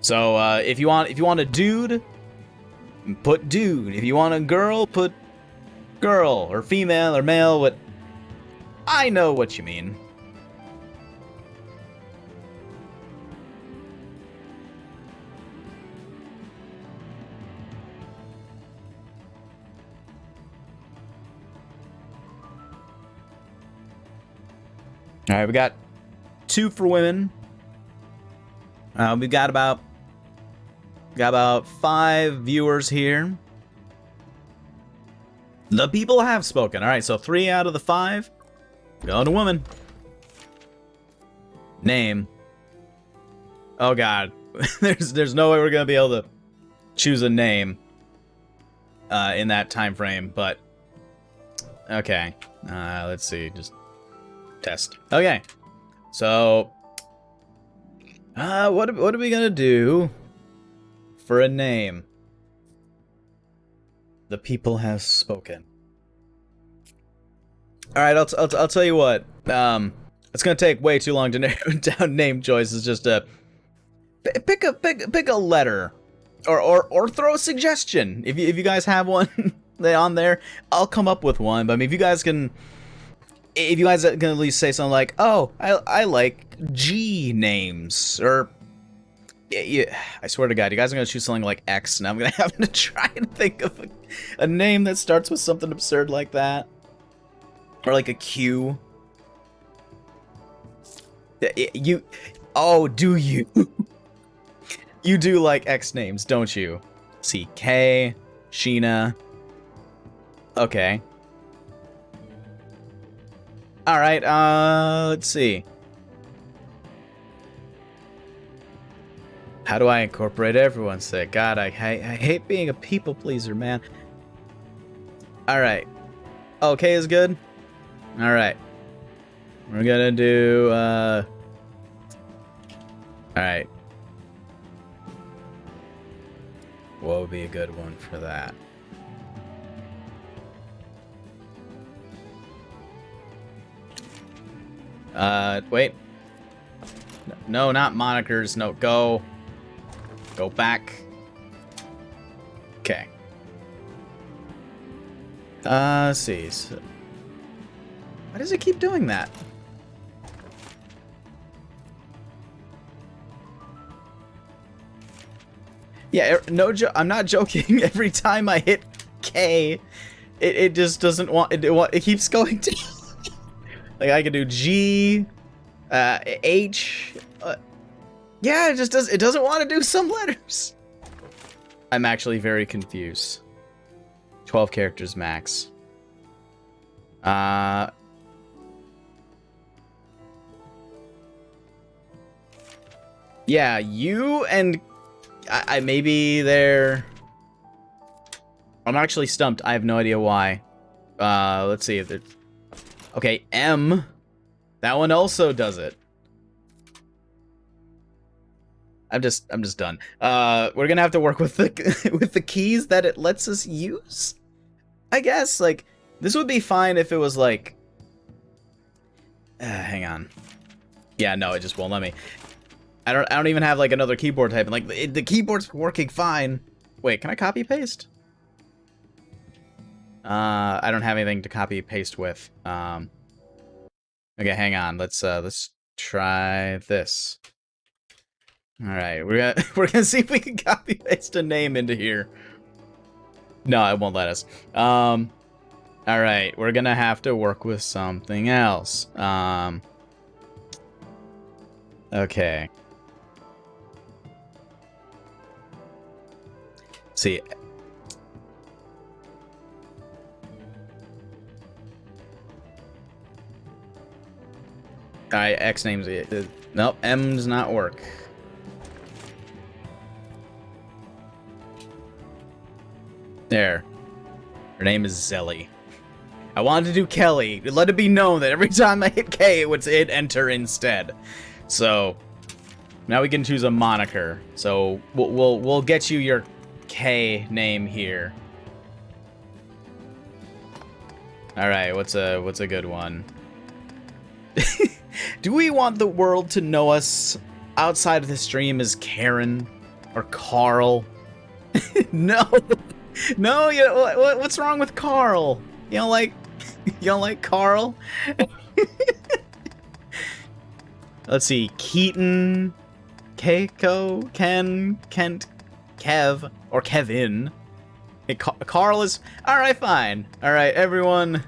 So if you want a dude, put dude. If you want a girl, put girl or female or male. What I know what you mean. All right, we got 2 for women. We got about 5 viewers here. The people have spoken. All right, so 3 out of the 5 going to woman. Name. Oh God, there's no way we're gonna be able to choose a name in that time frame. But okay, let's see. Just test. Okay, so what are we gonna do for a name? The people have spoken. All right, I'll tell you what. It's gonna take way too long to narrow down name choices. Just pick a letter, or throw a suggestion if you guys have one on there. I'll come up with one. But I mean, if you guys can at least say something like, "Oh, I like G names," or yeah, I swear to God, you guys are gonna choose something like X, and I'm gonna have to try and think of a name that starts with something absurd like that, or like a Q. Do you? You do like X names, don't you? See, K, Sheena. Okay. All right. Let's see. How do I incorporate everyone's say? God, I hate being a people pleaser, man. All right. Okay is good. All right. We're gonna do. All right. What would be a good one for that? Wait. No, not monikers. No, go back. Okay. Let's see. So, why does it keep doing that? Yeah, no, I'm not joking. Every time I hit K, it just doesn't want it keeps going to. Like I can do G, H. Yeah, it just doesn't want to do some letters. I'm actually very confused. 12 characters max. Yeah, you and I maybe they're. I'm actually stumped. I have no idea why. Let's see if they're. Okay, M. That one also does it. I'm just done. We're gonna have to work with the with the keys that it lets us use. I guess, like, this would be fine if it was, like... hang on. Yeah, no, it just won't let me. I don't even have, like, another keyboard type. And, like, the keyboard's working fine. Wait, can I copy-paste? I don't have anything to copy-paste with. Okay, hang on. Let's try this. Alright, we're gonna see if we can copy-paste a name into here. No, it won't let us. Alright, we're gonna have to work with something else. Okay. See. X names it. Nope, M does not work. There. Her name is Zelly. I wanted to do Kelly. Let it be known that every time I hit K, it would hit enter instead. So now we can choose a moniker. So we'll get you your K name here. All right, what's a good one? Do we want the world to know us outside of the stream as Karen or Carl? No, no. You know, what's wrong with Carl? You don't like Carl? Let's see, Keaton, Keiko, Ken, Kent, Kev, or Kevin. Hey, Carl is all right. Fine. All right, everyone.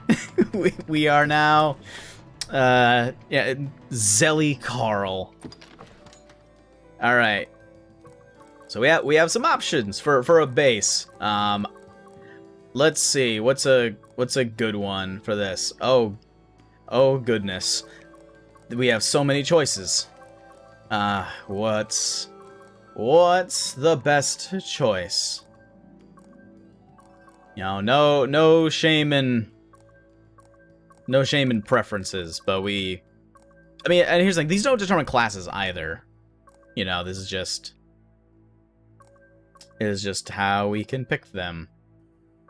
we are now. Yeah, Zelly Carl. All right. So we have some options for a base. Let's see. What's a good one for this? Oh goodness. We have so many choices. What's the best choice? You know, no shame in preferences, but I mean, and here's the thing, these don't determine classes either. You know, this is just how we can pick them.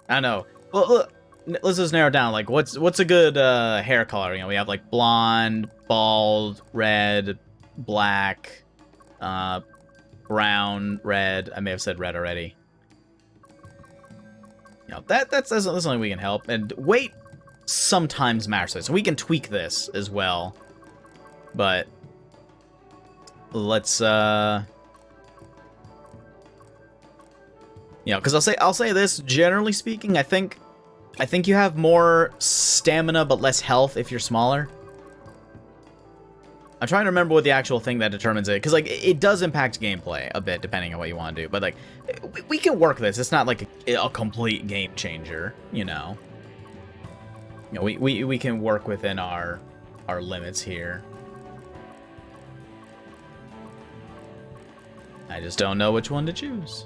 I don't know. Well, look, let's just narrow it down. Like, what's a good hair color? You know, we have like blonde, bald, red, black, brown, red. I may have said red already. You know, that's something we can help. And weight sometimes matters, so we can tweak this as well. But let's you know, because I'll say this, generally speaking, I think you have more stamina but less health if you're smaller. I'm trying to remember what the actual thing that determines it, because like it does impact gameplay a bit depending on what you want to do. But like we can work this. It's not like a complete game changer, you know. You know, we can work within our limits here. I just don't know which one to choose.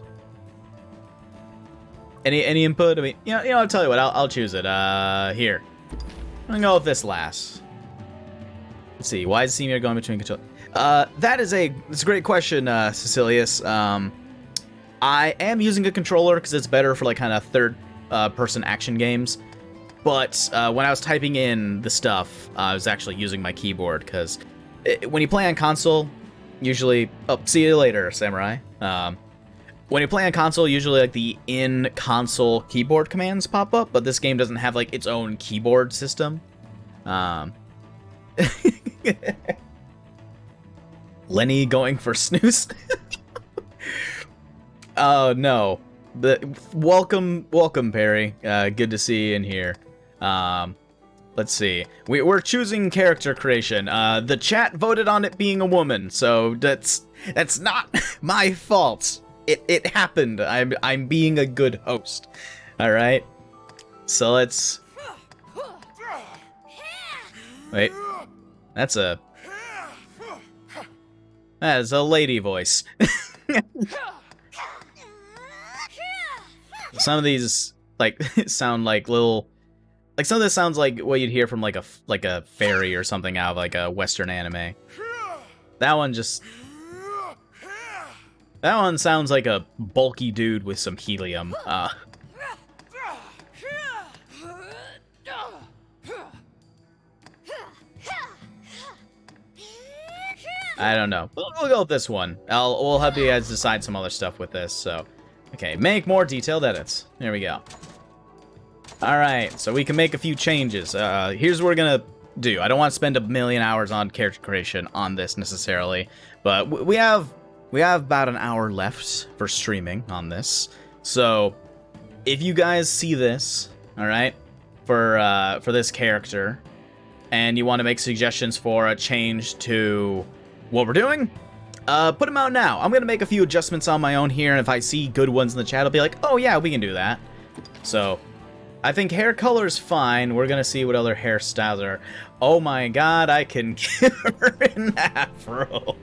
Any input? I mean, you know, I'll tell you what. I'll choose it. Here. I'm gonna go with this last. Let's see. Why is Senior going between control? That's a great question, Cecilius. I am using a controller because it's better for like kind of third person action games. But when I was typing in the stuff, I was actually using my keyboard because when you play on console, usually... Oh, see you later, Samurai. When you play on console, usually like the in-console keyboard commands pop up, but this game doesn't have like its own keyboard system. Lenny going for snooze? Oh, no. Welcome, Perry. Good to see you in here. Let's see. We're choosing character creation. The chat voted on it being a woman, so that's not my fault. It happened. I'm being a good host. All right. So let's. Wait. That's a lady voice. Some of these like sound like little. Like, some of this sounds like what you'd hear from, like a fairy or something out of, like, a Western anime. That one sounds like a bulky dude with some helium. I don't know. We'll go with this one. We'll help you guys decide some other stuff with this. So, okay, make more detailed edits. There we go. All right, so we can make a few changes. Here's what we're gonna do. I don't want to spend a million hours on character creation on this necessarily, but we have about an hour left for streaming on this. So, if you guys see this, all right, for this character, and you want to make suggestions for a change to what we're doing, put them out now. I'm gonna make a few adjustments on my own here, and if I see good ones in the chat, I'll be like, oh yeah, we can do that. So, I think hair color is fine. We're gonna see what other hairstyles are. Oh my god, I can give her an afro.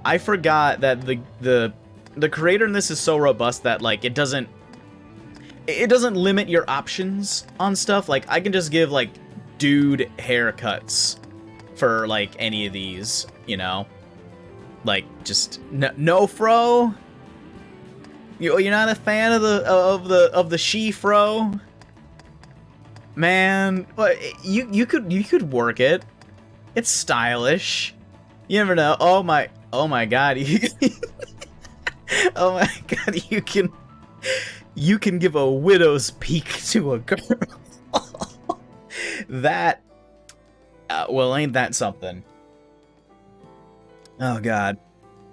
I forgot that the creator in this is so robust that like it doesn't limit your options on stuff. Like I can just give like dude haircuts for like any of these, you know, like just no fro. You're not a fan of the she fro, man. But you could work it. It's stylish. You never know. Oh my god. Oh my god. You can give a widow's peak to a girl. That. Well, ain't that something? Oh god,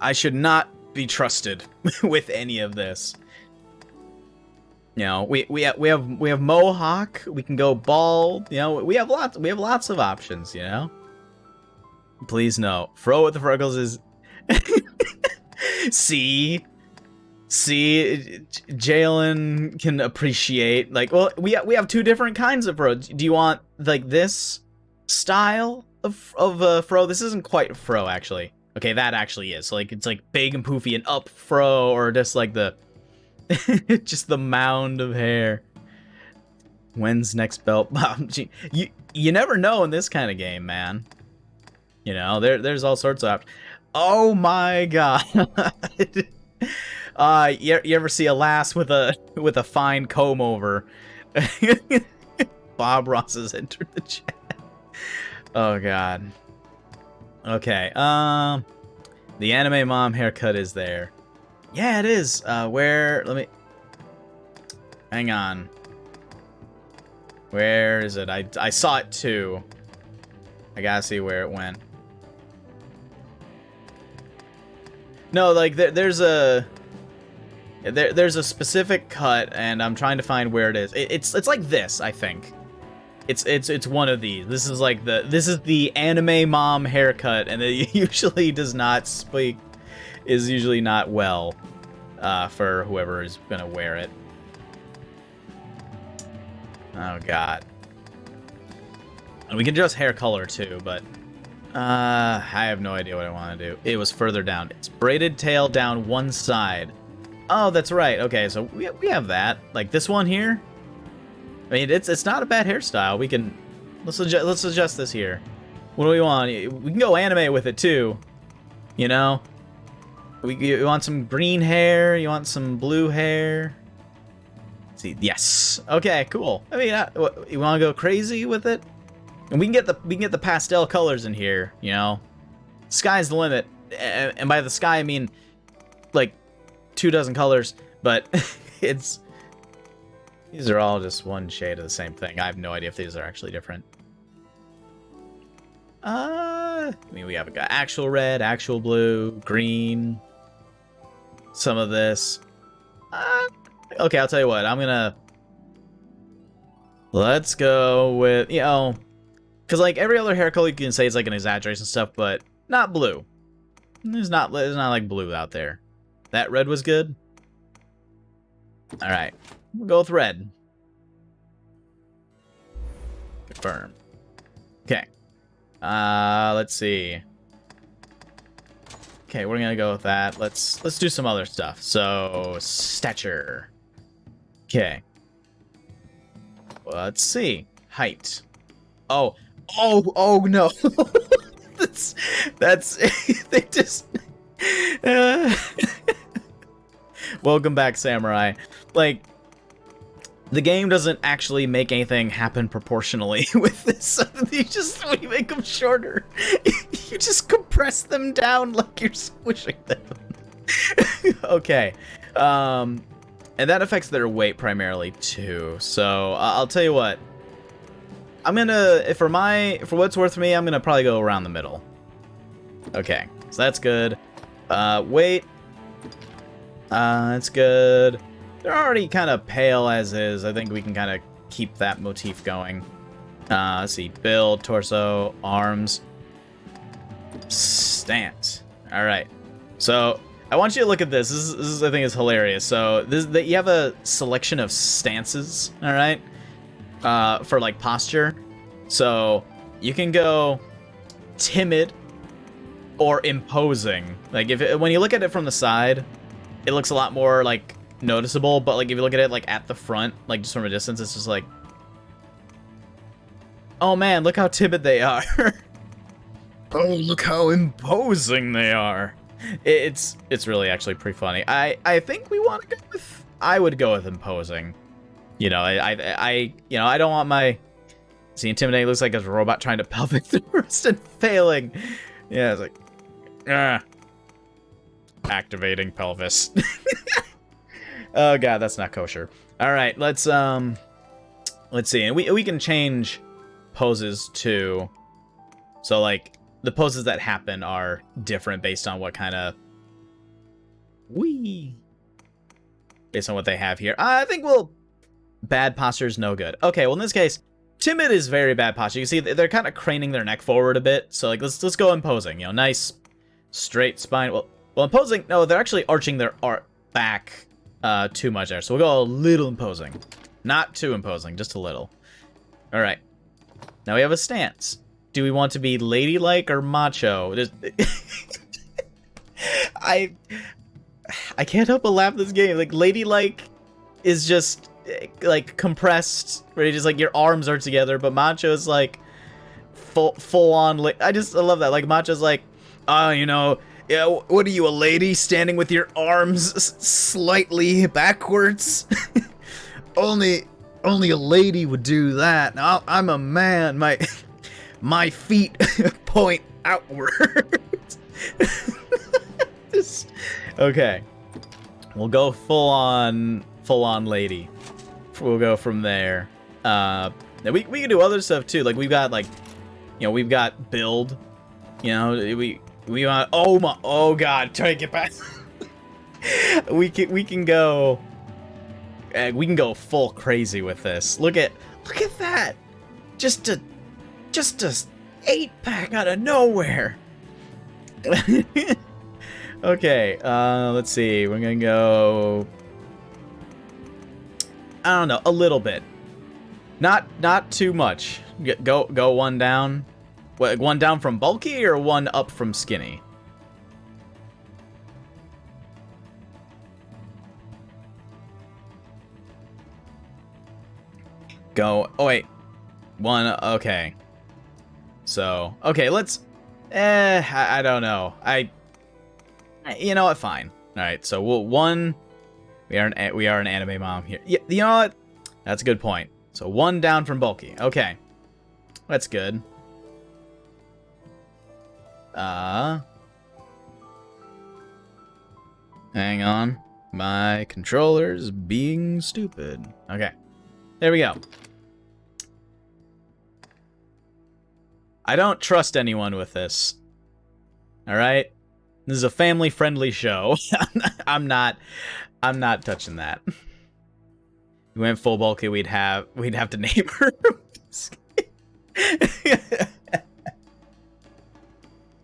I should not be trusted with any of this. You know, we have mohawk. We can go bald. You know, we have lots of options. You know. Please no, fro with the freckles is. See, Jalen can appreciate. Like, well, we have two different kinds of fro. Do you want like this style of fro? This isn't quite fro, actually. Okay, that actually is. So, like, it's like big and poofy and up fro, or just like the just the mound of hair. When's next belt? You never know in this kind of game, man. You know, there's all sorts of options. Oh my god. You ever see a lass with a fine comb over? Bob Ross has entered the chat. Oh god. Okay. The anime mom haircut is there. Yeah, it is. Where? Let me. Hang on. Where is it? I saw it too. I gotta see where it went. No, like there's a specific cut, and I'm trying to find where it is. It's like this, I think. It's one of these. This is like the anime mom haircut, and it usually does not speak. Is usually not well for whoever is gonna wear it. Oh god. And we can adjust hair color too, but I have no idea what I want to do. It was further down. It's braided tail down one side. Oh, that's right. Okay, so we have that. Like this one here. I mean, it's not a bad hairstyle. We can let's adjust this here. What do we want? We can go anime with it too. You know, you want some green hair? You want some blue hair? Let's see, yes. Okay, cool. I mean, you want to go crazy with it? And we can get the pastel colors in here, you know. Sky's the limit. And by the sky I mean like 24 colors, but these are all just one shade of the same thing. I have no idea if these are actually different. I mean, we have actual red, actual blue, green. Some of this. Okay, I'll tell you what. Let's go with, you know, because like every other hair color you can say is like an exaggeration and stuff, but not blue. There's not like blue out there. That red was good. All right, we'll go with red. Confirm. Okay. Let's see. Okay, we're gonna go with that. Let's do some other stuff. So stature. Okay. Let's see. Height. Oh no. that's they just welcome back, Samurai. Like the game doesn't actually make anything happen proportionally with this. When you make them shorter, you just compress them down like you're squishing them. Okay. And that affects their weight primarily too. So I'll tell you what. I'm gonna, for what's worth for me, I'm gonna probably go around the middle. Okay, so that's good. Weight. That's good. They're already kind of pale as is. I think we can kind of keep that motif going. Let's see. Build, torso, arms, stance. All right. So I want you to look at this. This is I think is hilarious. So you have a selection of stances. All right. For like posture. So you can go timid or imposing. Like when you look at it from the side, it looks a lot more like noticeable, but like if you look at it like at the front, like just from a distance, it's just like, oh man, look how timid they are. Oh, look how imposing they are. It's really actually pretty funny. I think we want to go with, I would go with imposing. You know, I don't want my, see, intimidating looks like a robot trying to pelvic thrust and failing. Yeah, it's like, activating pelvis. Oh god, that's not kosher. All right, let's see, and we can change poses too. So like the poses that happen are different based on what kind of based on what they have here. I think bad posture is no good. Okay, well in this case, timid is very bad posture. You see, they're kind of craning their neck forward a bit. So like let's go imposing. You know, nice straight spine. Well, imposing. No, they're actually arching their back too much there. So we'll go a little imposing, not too imposing, just a little. All right. Now we have a stance. Do we want to be ladylike or macho? I can't help but laugh at this game. Like ladylike is just like compressed, where you just like your arms are together, but macho is like full on. I love that. Like macho's like, oh, you know, yeah, what are you, a lady standing with your arms slightly backwards? Only a lady would do that. Now, I'm a man. My feet point outwards. Okay. We'll go full on lady. We'll go from there. Now we can do other stuff too. Like we've got we've got build. You know, we want, oh god, try to get back. we can go full crazy with this. Look at that. Just a 8-pack out of nowhere. Okay, let's see. We're gonna go, I don't know, a little bit. Not too much. Go one down. What, one down from bulky or one up from skinny? Go. Oh wait. One. Okay. So okay. Let's. I don't know. You know what? Fine. All right. So one. We are an anime mom here. Yeah. You know what? That's a good point. So one down from bulky. Okay. That's good. Hang on. My controller's being stupid. Okay. There we go. I don't trust anyone with this. Alright? This is a family-friendly show. I'm not touching that. We went full bulky, we'd have to name her.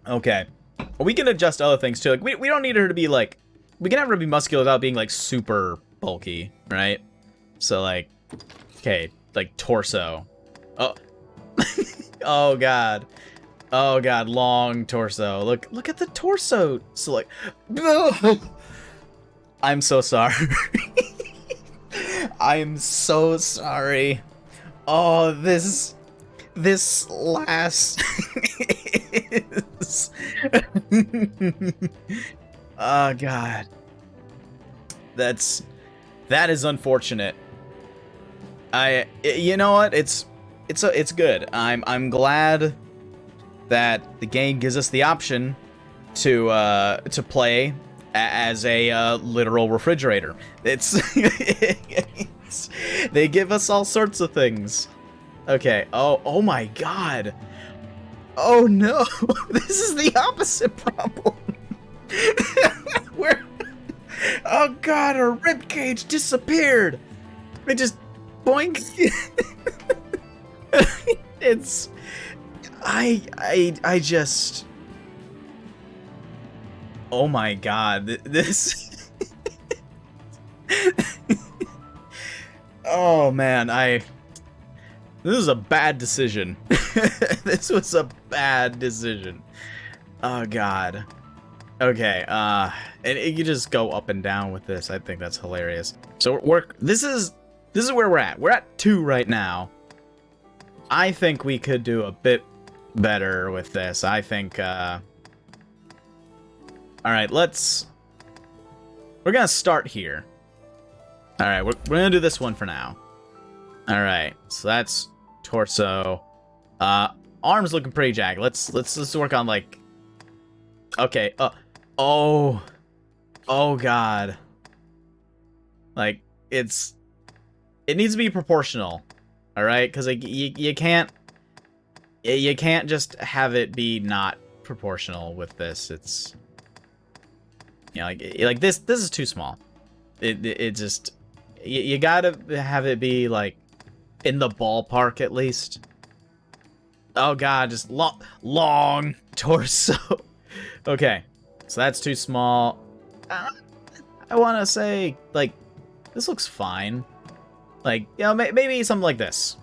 Okay. We can adjust other things too. Like we don't need her to be like, we can have her be muscular without being like super bulky, right? So like, okay, like torso. Oh. Oh god. Oh god, long torso. Look at the torso. So like, I'm so sorry. I'm so sorry. Oh, this last is oh god. That is unfortunate. You know what? It's good. I'm glad that the game gives us the option to play as a literal refrigerator. They give us all sorts of things. Okay. Oh my god. Oh no. This is the opposite problem. Where? Oh god, our rib cage disappeared. It just boink. It's I just, oh my god, this oh man, this is a bad decision. This was a bad decision. Oh god. Okay, and you just go up and down with this. I think that's hilarious. So this is where we're at. We're at 2 right now. I think we could do a bit better with this. I think, alright, we're gonna start here. Alright, we're gonna do this one for now. Alright, so that's torso. Arms looking pretty jagged. Let's work on, like, okay, oh god. Like, it needs to be proportional. Alright, because, like, you can't just have it be not proportional with this. It's, you know, like this is too small. It just, you gotta have it be, like, in the ballpark at least. Oh god, just long torso. Okay, so that's too small. I want to say, like, this looks fine. Like, you know, maybe something like this.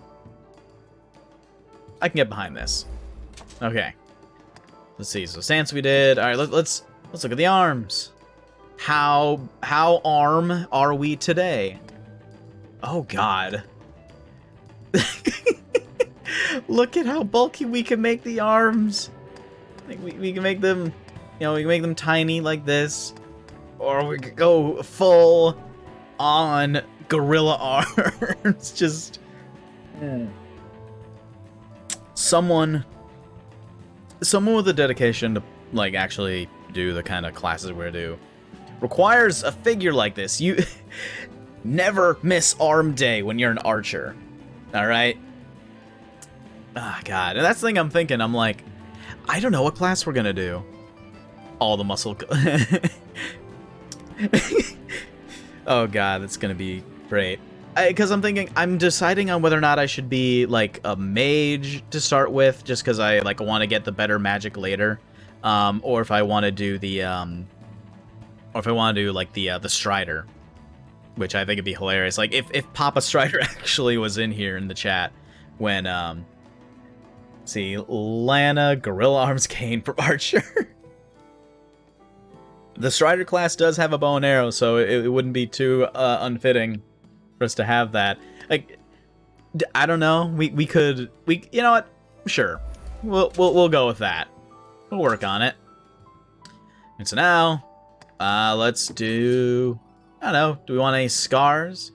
I can get behind this. Okay. Let's see. So stance we did. All right. Let's look at the arms. How arm are we today? Oh God. Look at how bulky we can make the arms. Like we can make them, you know, we can make them tiny like this, or we could go full on gorilla arms. Just someone with the dedication to, like, actually do the kind of classes we're do requires a figure like this. You never miss arm day when you're an archer. All right. Ah, God. And that's the thing I'm thinking. I'm like, I don't know what class we're gonna do. All the muscle. Oh God, that's gonna be great. Because I'm thinking, I'm deciding on whether or not I should be, like, a mage to start with, just because I, like, want to get the better magic later, or if I want to do the, the Strider, which I think would be hilarious. Like, if Papa Strider actually was in here in the chat when, see, Lana, Gorilla Arms, Kane from Archer. The Strider class does have a bow and arrow, so it wouldn't be too unfitting for us to have that. Like, I don't know. We could, you know what? Sure, we'll go with that. We'll work on it. And so now, let's do, I don't know. Do we want any scars?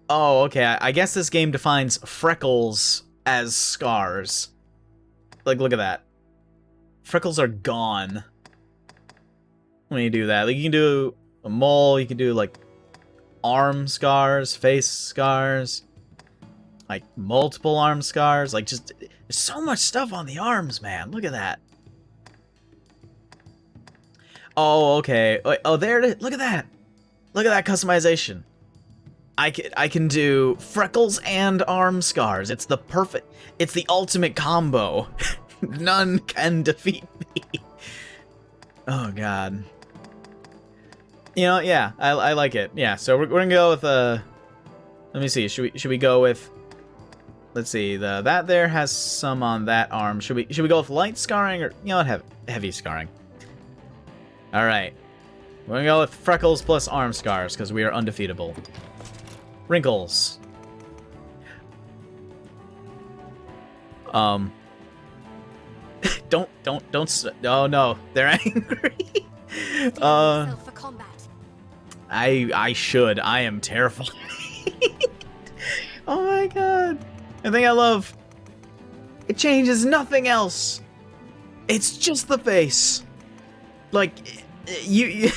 Oh, okay. I guess this game defines freckles as scars. Like, look at that. Freckles are gone when you do that. Like, you can do a mole. You can do, like, arm scars, face scars, like multiple arm scars. Like, just, there's so much stuff on the arms, man. Look at that. Oh, okay. Oh, there it is. Look at that. Look at that customization. I can do freckles and arm scars. It's the perfect, it's the ultimate combo. None can defeat me. Oh God. You know, yeah, I like it. Yeah, so we're gonna go with let me see. Should we go with? Let's see. That there has some on that arm. Should we go with light scarring, or, you know what, heavy scarring? All right, we're gonna go with freckles plus arm scars because we are undefeatable. Wrinkles. Don't. Oh no, they're angry. For combat. I should. I am terrified. The thing I love, it changes nothing else. It's just the face. Like, you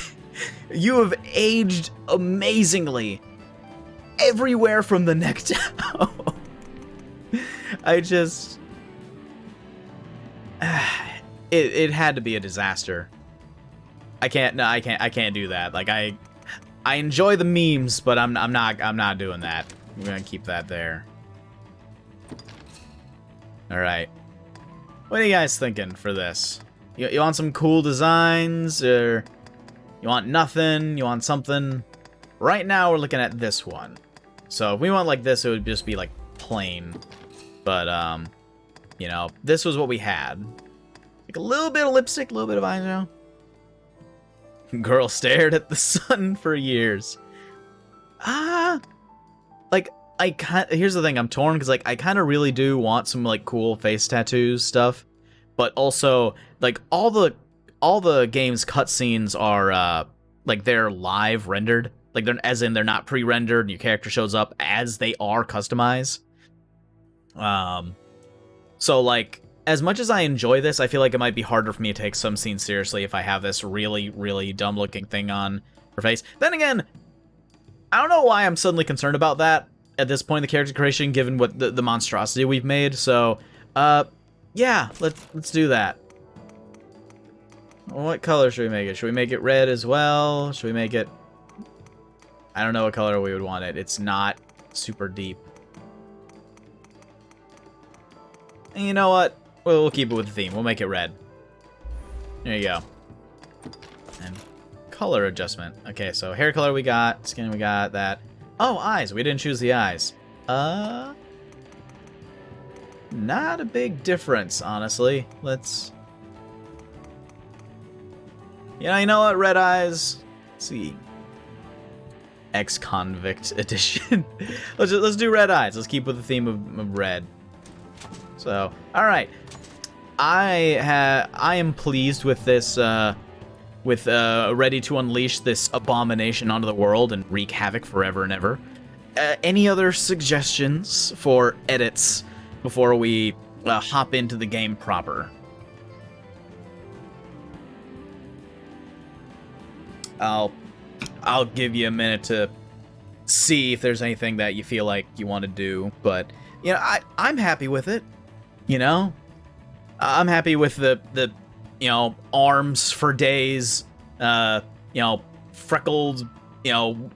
have aged amazingly everywhere from the neck down. I just... It had to be a disaster. I can't do that. Like, I enjoy the memes, but I'm not doing that. I'm gonna keep that there. Alright. What are you guys thinking for this? You want some cool designs, or you want nothing? You want something? Right now we're looking at this one. So if we want like this, it would just be like plain. But you know, this was what we had. Like a little bit of lipstick, a little bit of eyeshadow. Girl stared at the sun for years. Like here's the thing, I'm torn because like I kind of really do want some like cool face tattoos stuff, but also like all the game's cutscenes are like they're live rendered, like they're not pre-rendered and your character shows up as they are customized. So like as much as I enjoy this, I feel like it might be harder for me to take some scenes seriously if I have this really, really dumb-looking thing on her face. Then again, I don't know why I'm suddenly concerned about that at this point in the character creation, given what the monstrosity we've made. So, yeah, let's do that. What color should we make it? Should we make it red as well? Should we make it... I don't know what color we would want it. It's not super deep. And you know what? We'll keep it with the theme. We'll make it red. There you go. And color adjustment. Okay, so hair color we got. Skin we got. That. Oh, eyes. We didn't choose the eyes. Not a big difference, honestly. Let's... You know what? Red eyes. Let's see. Ex-convict edition. let's do red eyes. Let's keep with the theme of red. So, all right. I am pleased with this, ready to unleash this abomination onto the world and wreak havoc forever and ever. Any other suggestions for edits before we hop into the game proper? I'll give you a minute to see if there's anything that you feel like you want to do, but you know, I'm happy with it. You know, I'm happy with the you know, arms for days, you know, freckled, you know,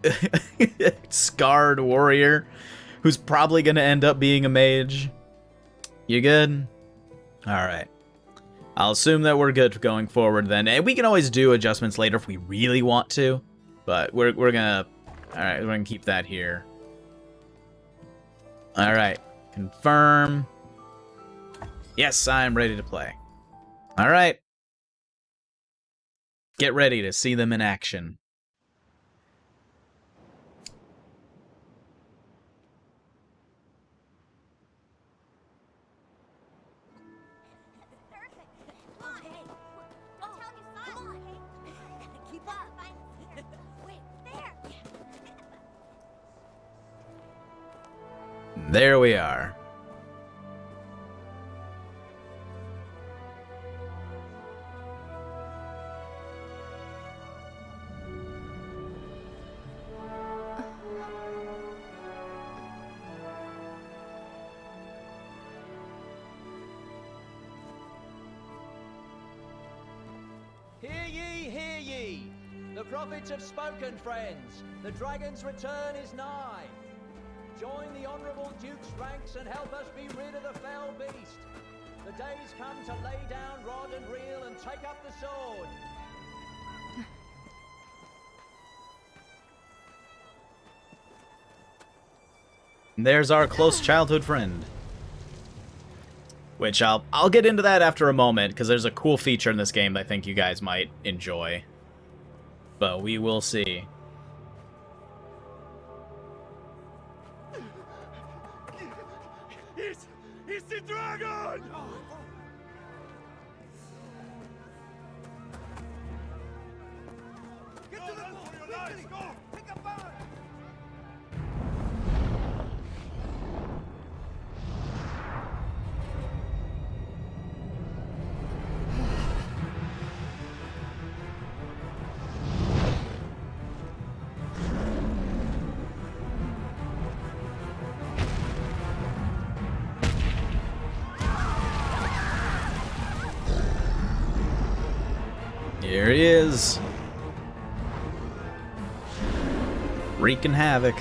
scarred warrior who's probably gonna end up being a mage. You good? All right. I'll assume that we're good going forward then. And we can always do adjustments later if we really want to, but we're gonna, all right, we're gonna keep that here. All right, confirm. Yes, I'm ready to play. All right. Get ready to see them in action. There we are. Hear ye, hear ye! The prophets have spoken, friends. The dragon's return is nigh. Join the honourable Duke's ranks and help us be rid of the fell beast. The day's come to lay down rod and reel and take up the sword. There's our close childhood friend. Which I'll get into that after a moment, because there's a cool feature in this game that I think you guys might enjoy. But we will see. It's the dragon! Get to the boat! Quickly! Go! Pick up fire! Here he is. Wreaking havoc.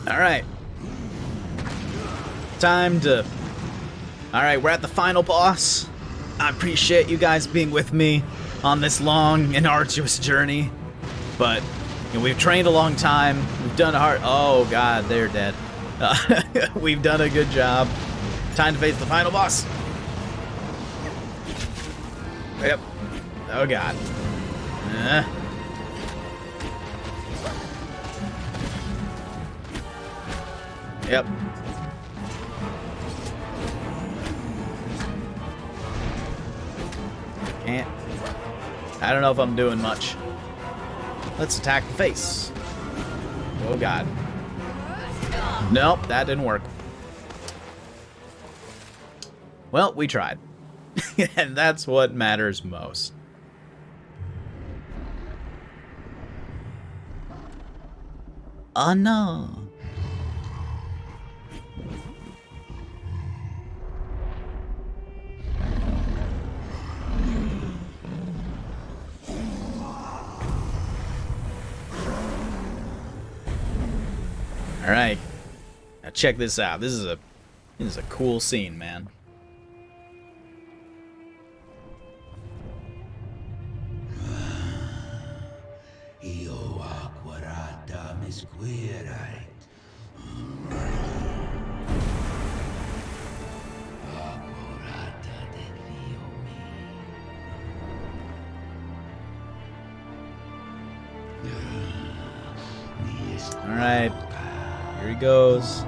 Alright. Time to... Alright, we're at the final boss. I appreciate you guys being with me on this long and arduous journey. But, you know, we've trained a long time. We've done a hard... Oh, God, they're dead. We've done a good job. Time to face the final boss. Yep. Oh, God. Yep. Can't. I don't know if I'm doing much. Let's attack the face. Oh, God. Nope, that didn't work. Well, we tried. And that's what matters most. Oh, no. All right, now check this out. This is a cool scene, man. All right, here he goes.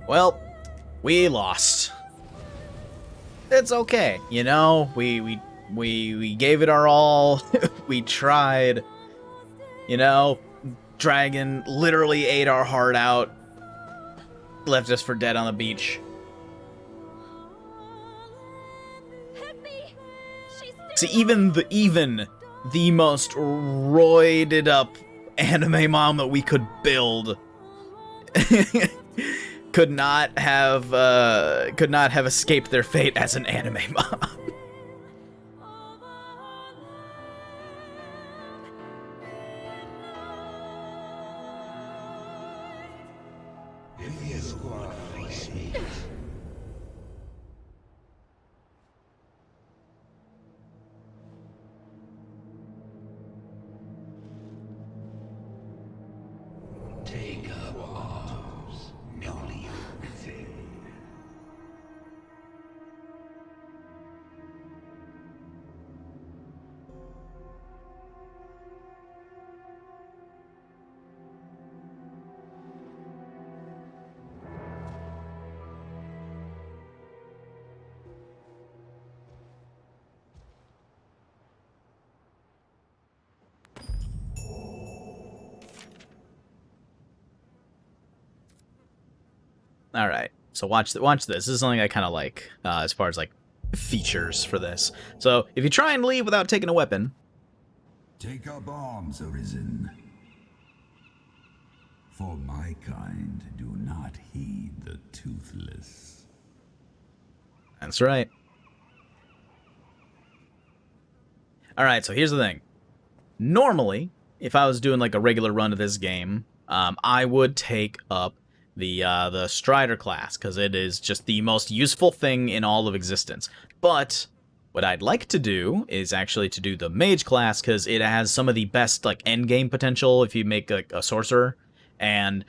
Well, we lost. It's okay, you know. We gave it our all. We tried. You know, dragon literally ate our heart out. Left us for dead on the beach. See, even the most roided up anime mom that we could build could not have escaped their fate as an anime mom. All right, so watch this. This is something I kind of like as far as like features for this. So if you try and leave without taking a weapon, take up arms, Arisen. For my kind do not heed the toothless. That's right. Alright, so here's the thing. Normally, if I was doing like a regular run of this game, I would take up the Strider class, because it is just the most useful thing in all of existence. But what I'd like to do is actually to do the Mage class, because it has some of the best like end game potential if you make a Sorcerer, and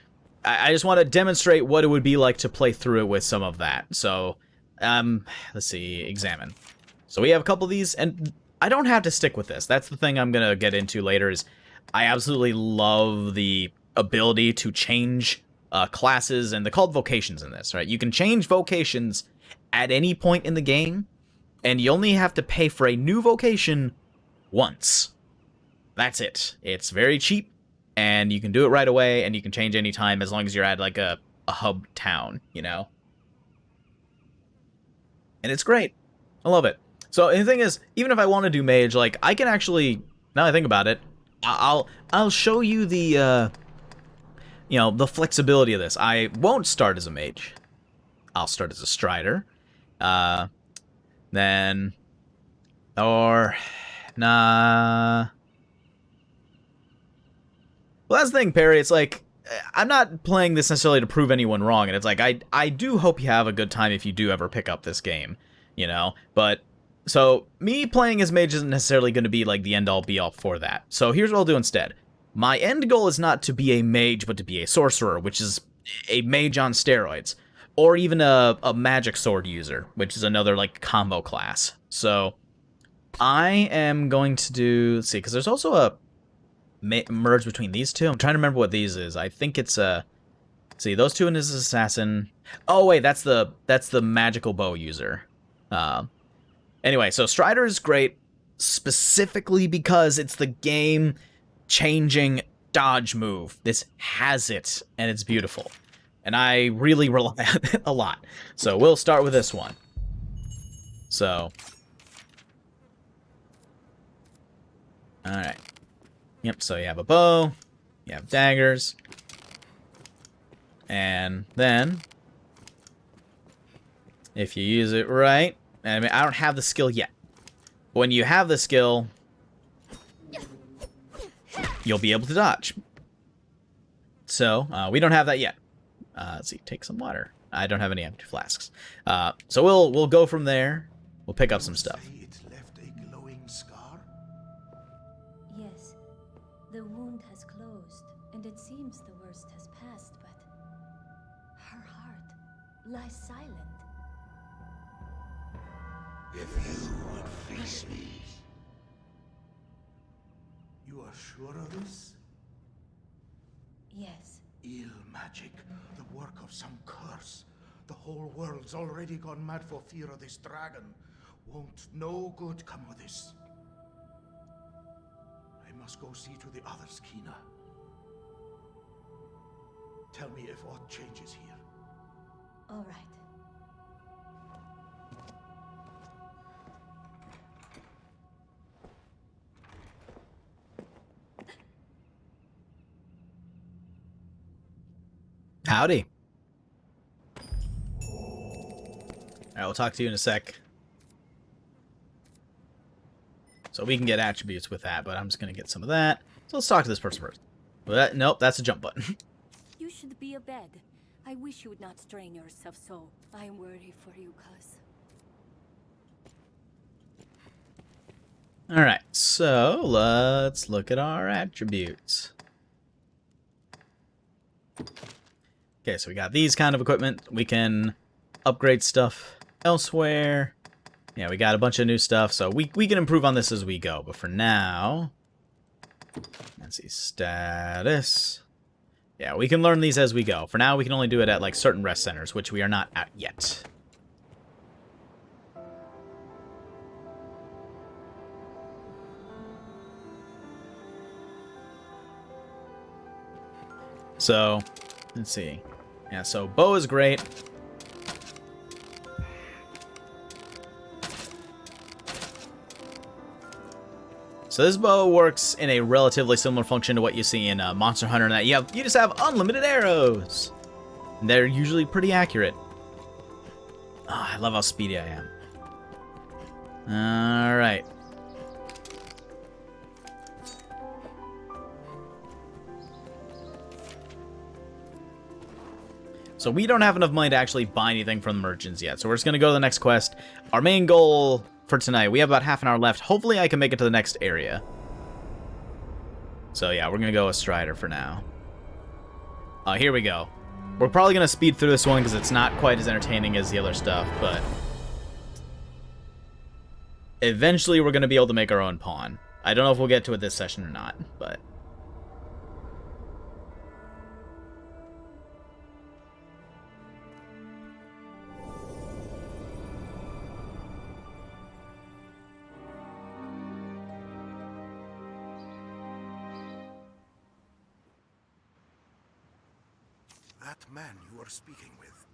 I just want to demonstrate what it would be like to play through it with some of that. So, let's see, examine. So we have a couple of these, and I don't have to stick with this. That's the thing I'm going to get into later, is I absolutely love the ability to change classes, and they're called vocations in this, right? You can change vocations at any point in the game, and you only have to pay for a new vocation once. That's it. It's very cheap, and you can do it right away, and you can change any time as long as you're at like a hub town, you know? And it's great. I love it. So the thing is, even if I want to do mage, like I can actually, now I think about it, I'll show you the you know, the flexibility of this. I won't start as a mage. I'll start as a Strider. Then, or, nah. Well, that's the thing, Perry. It's like, I'm not playing this necessarily to prove anyone wrong, and it's like, I do hope you have a good time if you do ever pick up this game, you know? But, so, me playing as mage isn't necessarily going to be, like, the end-all, be-all for that. So, here's what I'll do instead. My end goal is not to be a mage, but to be a sorcerer, which is a mage on steroids. Or even a magic sword user, which is another, like, combo class. So, I am going to do, let's see, because there's also a merge between these two. I'm trying to remember what these is. I think it's see, those two, and this is assassin. Oh wait, that's the magical bow user. Anyway, so Strider is great specifically because it's the game changing dodge move. This has it, and it's beautiful, and I really rely on it a lot. So we'll start with this one. So, all right. Yep, so you have a bow, you have daggers, and then, if you use it right, I mean, I don't have the skill yet. When you have the skill, you'll be able to dodge. So, we don't have that yet. Let's see, take some water. I don't have any empty flasks. So we'll go from there. We'll pick up some stuff. It left a glowing scar? Yes. The wound has closed, and it seems the worst has passed, but her heart lies silent. If you would face me. You are sure of this? Yes. Ill magic, the work of some curse. The whole world's already gone mad for fear of this dragon. Won't no good come of this? I must go see to the others, Kina. Tell me if aught changes here. All right. Howdy. Alright, we'll talk to you in a sec. So we can get attributes with that, but I'm just going to get some of that. So let's talk to this person first. But nope, that's a jump button. You should be abed. I wish you would not strain yourself so. I am worried for you, cuz. Alright, so let's look at our attributes. Okay, so we got these kind of equipment. We can upgrade stuff elsewhere. Yeah, we got a bunch of new stuff, so we can improve on this as we go. But for now, let's see, status. Yeah, we can learn these as we go. For now, we can only do it at like certain rest centers, which we are not at yet. So, let's see. Yeah, so bow is great. So this bow works in a relatively similar function to what you see in Monster Hunter, in that you just have unlimited arrows. And they're usually pretty accurate. Oh, I love how speedy I am. Alright. So we don't have enough money to actually buy anything from the merchants yet. So we're just going to go to the next quest. Our main goal for tonight, we have about half an hour left. Hopefully I can make it to the next area. So yeah, we're going to go with Strider for now. Here we go. We're probably going to speed through this one because it's not quite as entertaining as the other stuff, but eventually we're going to be able to make our own pawn. I don't know if we'll get to it this session or not, but That man you are speaking with,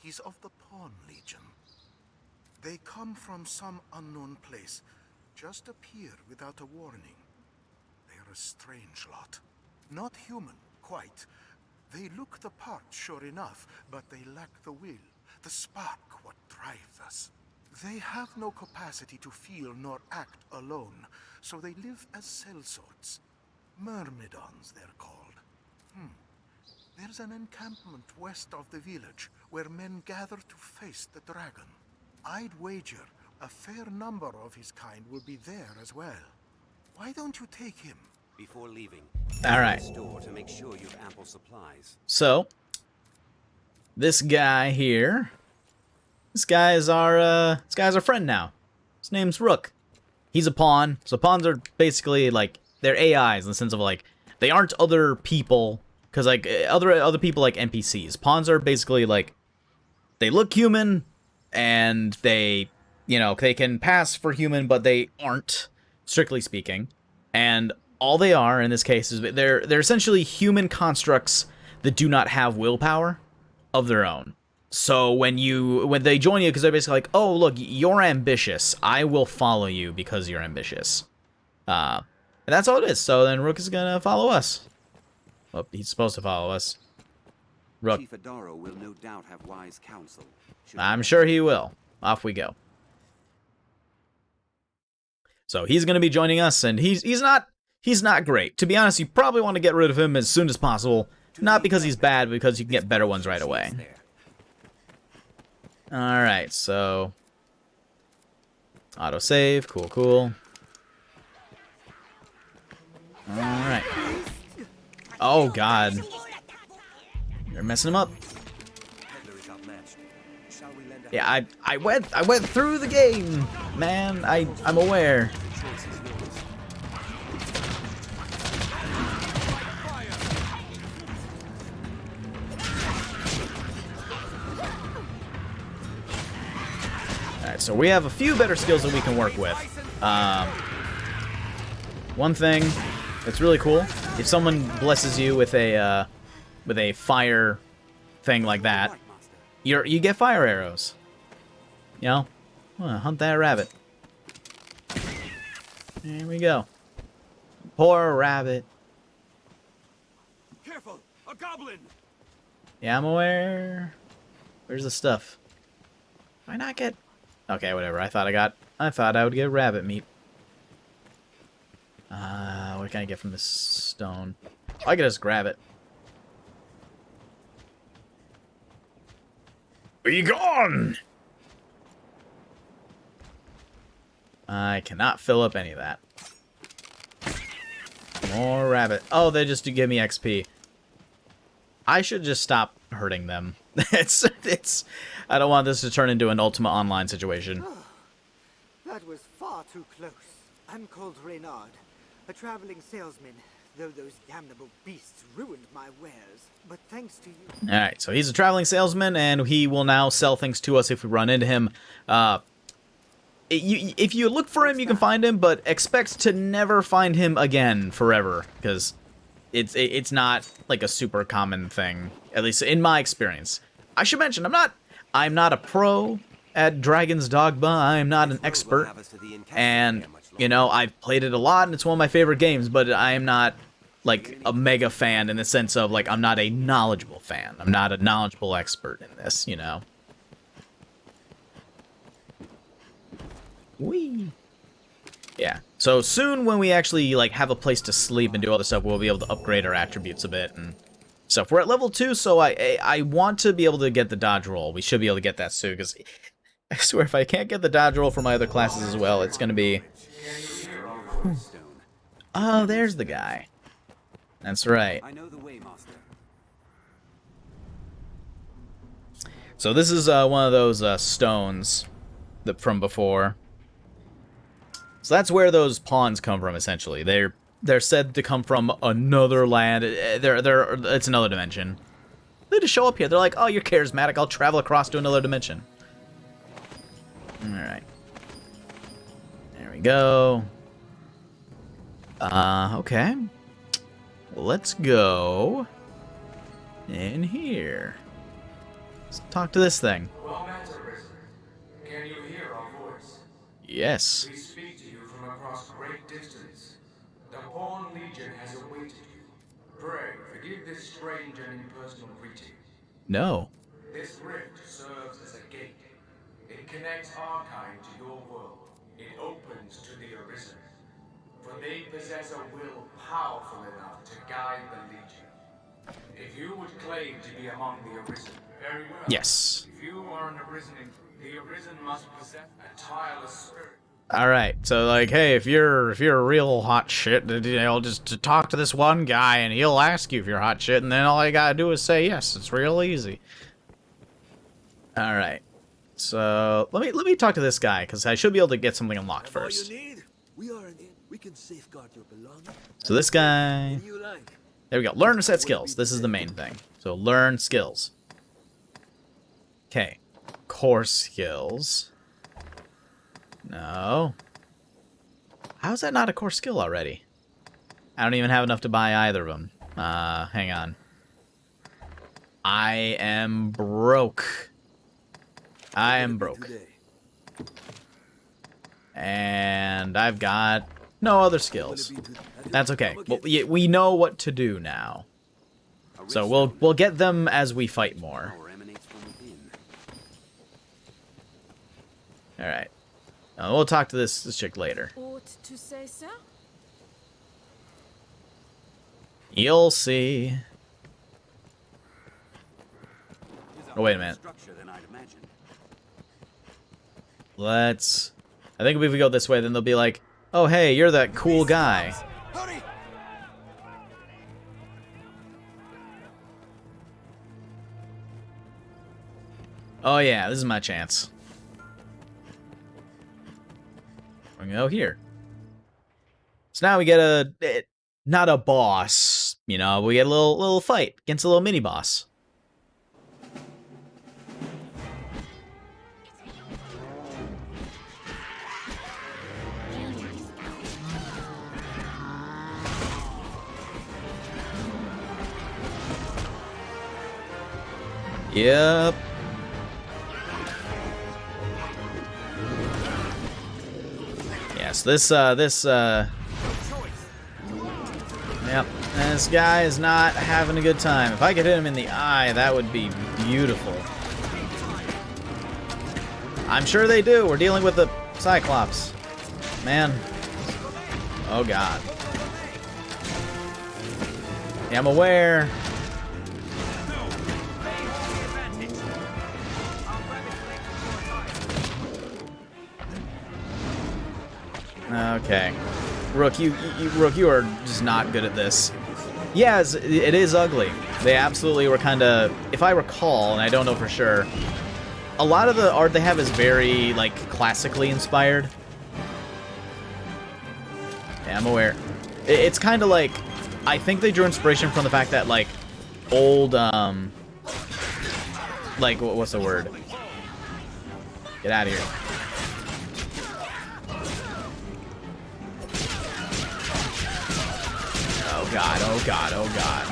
he's of the Pawn Legion. They come from some unknown place, just appear without a warning. They are a strange lot. Not human, quite. They look the part, sure enough, but they lack the will, the spark, what drives us. They have no capacity to feel nor act alone, so they live as sellswords. Myrmidons, they're called. There's an encampment west of the village where men gather to face the dragon. I'd wager a fair number of his kind will be there as well. Why don't you take him? Before leaving, all right. store to make sure you've ample supplies. So this guy here, this guy's our friend now. His name's Rook. He's a pawn. So pawns are basically like they're AIs in the sense of like they aren't other people. Because, like, other people like NPCs. Pawns are basically, like, they look human, and they, you know, they can pass for human, but they aren't, strictly speaking. And all they are, in this case, is they're essentially human constructs that do not have willpower of their own. So when they join you, because they're basically like, oh, look, you're ambitious. I will follow you because you're ambitious. And that's all it is. So then Rook is going to follow us. Well, he's supposed to follow us. Rook. Chief Adaro will no doubt have wise counsel. I'm sure he will. Off we go. So he's going to be joining us, and he's not great. To be honest, you probably want to get rid of him as soon as possible. Not because he's bad, but because you can get better ones right away. Alright, so autosave, cool. Alright. Oh god. They're messing him up. Yeah, I went through the game, man. I'm aware. Alright, so we have a few better skills that we can work with. One thing that's really cool, if someone blesses you with a fire thing like that, you get fire arrows. You know, hunt that rabbit. There we go. Poor rabbit. Careful, a goblin. Yeah, I'm aware. Where's the stuff? Why not get? Okay, whatever. I thought I would get rabbit meat. What can I get from this stone? I can just grab it. Be gone! I cannot fill up any of that. More rabbit. Oh, they just do give me XP. I should just stop hurting them. It's. I don't want this to turn into an Ultima Online situation. That was far too close. I'm called Reynard, a traveling salesman, though those damnable beasts ruined my wares. But thanks to you... Alright, so he's a traveling salesman, and he will now sell things to us if we run into him. If you look for him, you can find him, but expect to never find him again forever, because it's not like a super common thing, at least in my experience. I should mention, I'm not a pro at Dragon's Dogma. I'm not an expert, and you know, I've played it a lot, and it's one of my favorite games, but I am not like a mega fan in the sense of like I'm not a knowledgeable fan. I'm not a knowledgeable expert in this, you know. Whee! Yeah. So soon when we actually like have a place to sleep and do all this stuff, we'll be able to upgrade our attributes a bit and stuff. We're at level 2, so I want to be able to get the dodge roll. We should be able to get that soon, because I swear if I can't get the dodge roll for my other classes as well, it's going to be... Oh, there's the guy. That's right. I know the way, Master. So this is one of those stones that from before. So that's where those pawns come from, essentially. They're said to come from another land. It's another dimension. They just show up here. They're like, oh, you're charismatic. I'll travel across to another dimension. Alright. There we go. Okay. Let's go in here. Let's talk to this thing. Well met, Arisen. Can you hear our voice? Yes. We speak to you from across great distance. The Pawn Legion has awaited you. Pray, forgive this strange and impersonal greeting. No. This rift serves as a gate. It connects our kind to your world. It opens to the Arisen. For they possess a will powerful enough to guide the Legion. If you would claim to be among the Arisen, very well. Yes. If you are an Arisen, the Arisen must possess a tireless spirit. Alright, so like, hey, if you're a real hot shit, you know, just to talk to this one guy and he'll ask you if you're hot shit, and then all you gotta do is say yes. It's real easy. Alright. So let me talk to this guy, because I should be able to get something unlocked first. We can safeguard your belongings. So this guy, there we go. Learn or set skills. This is the main thing. So learn skills. Okay, core skills. No. How is that not a core skill already? I don't even have enough to buy either of them. Hang on. I am broke. I am broke. And I've got no other skills. That's okay. Well, we know what to do now. So we'll get them as we fight more. All right. We'll talk to this chick later. Ought to say so? You'll see. Oh, wait a minute. Let's... I think if we go this way, then they'll be like, oh, hey, you're that cool guy. Oh, yeah, this is my chance. We're gonna go here. So now we get not a boss, you know, we get a little fight against a little mini boss. Yep. Yes, yep, this guy is not having a good time. If I could hit him in the eye, that would be beautiful. I'm sure they do. We're dealing with the Cyclops. Man. Oh, God. Yeah, I'm aware. Okay. Rook, you are just not good at this. Yes, it is ugly. They absolutely were kind of, if I recall, and I don't know for sure, a lot of the art they have is very, like, classically inspired. Yeah, I'm aware. It's kind of like, I think they drew inspiration from the fact that, like, old, like, what's the word? Get out of here. Oh God, oh God, oh God.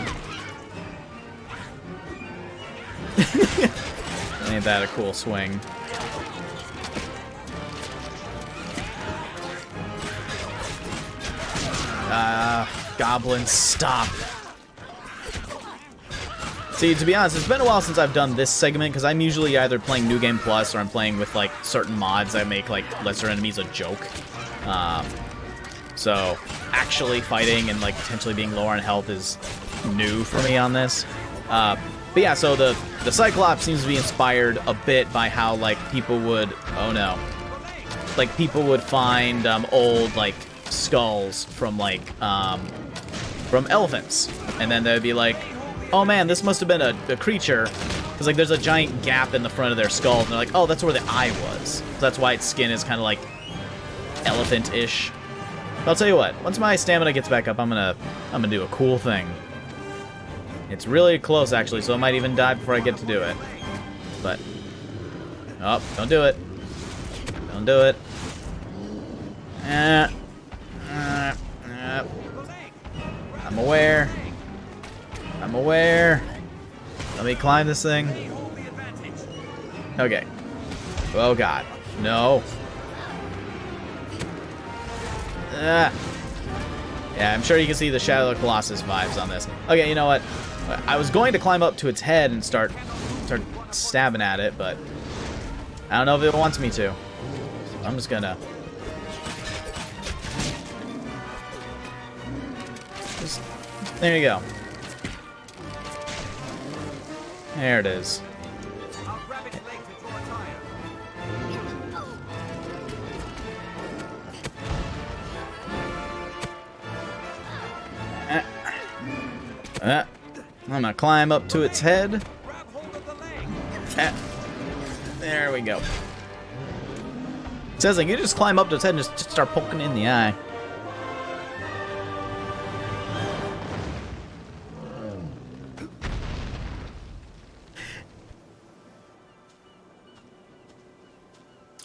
Ain't that a cool swing? Goblins, stop. See, to be honest, it's been a while since I've done this segment, because I'm usually either playing New Game Plus or I'm playing with, like, certain mods that make, like, lesser enemies a joke. So, actually fighting and, like, potentially being lower on health is new for me on this. But yeah, so the Cyclops seems to be inspired a bit by how, like, people would... Oh, no. Like, people would find old, like, skulls from, like, from elephants. And then they'd be like, oh, man, this must have been a creature. Because, like, there's a giant gap in the front of their skull. And they're like, oh, that's where the eye was. So that's why its skin is kind of, like, elephant-ish. But I'll tell you what. Once my stamina gets back up, I'm gonna do a cool thing. It's really close, actually, so I might even die before I get to do it. But... Oh, don't do it. Don't do it. I'm aware. I'm aware. Let me climb this thing. Okay. Oh, God. No. Yeah, I'm sure you can see the Shadow of the Colossus vibes on this. Okay, you know what? I was going to climb up to its head and start stabbing at it, but I don't know if it wants me to. So I'm just gonna... There you go. There it is. I'm gonna climb up to its head. There we go. It says like you just climb up to its head and just start poking in the eye.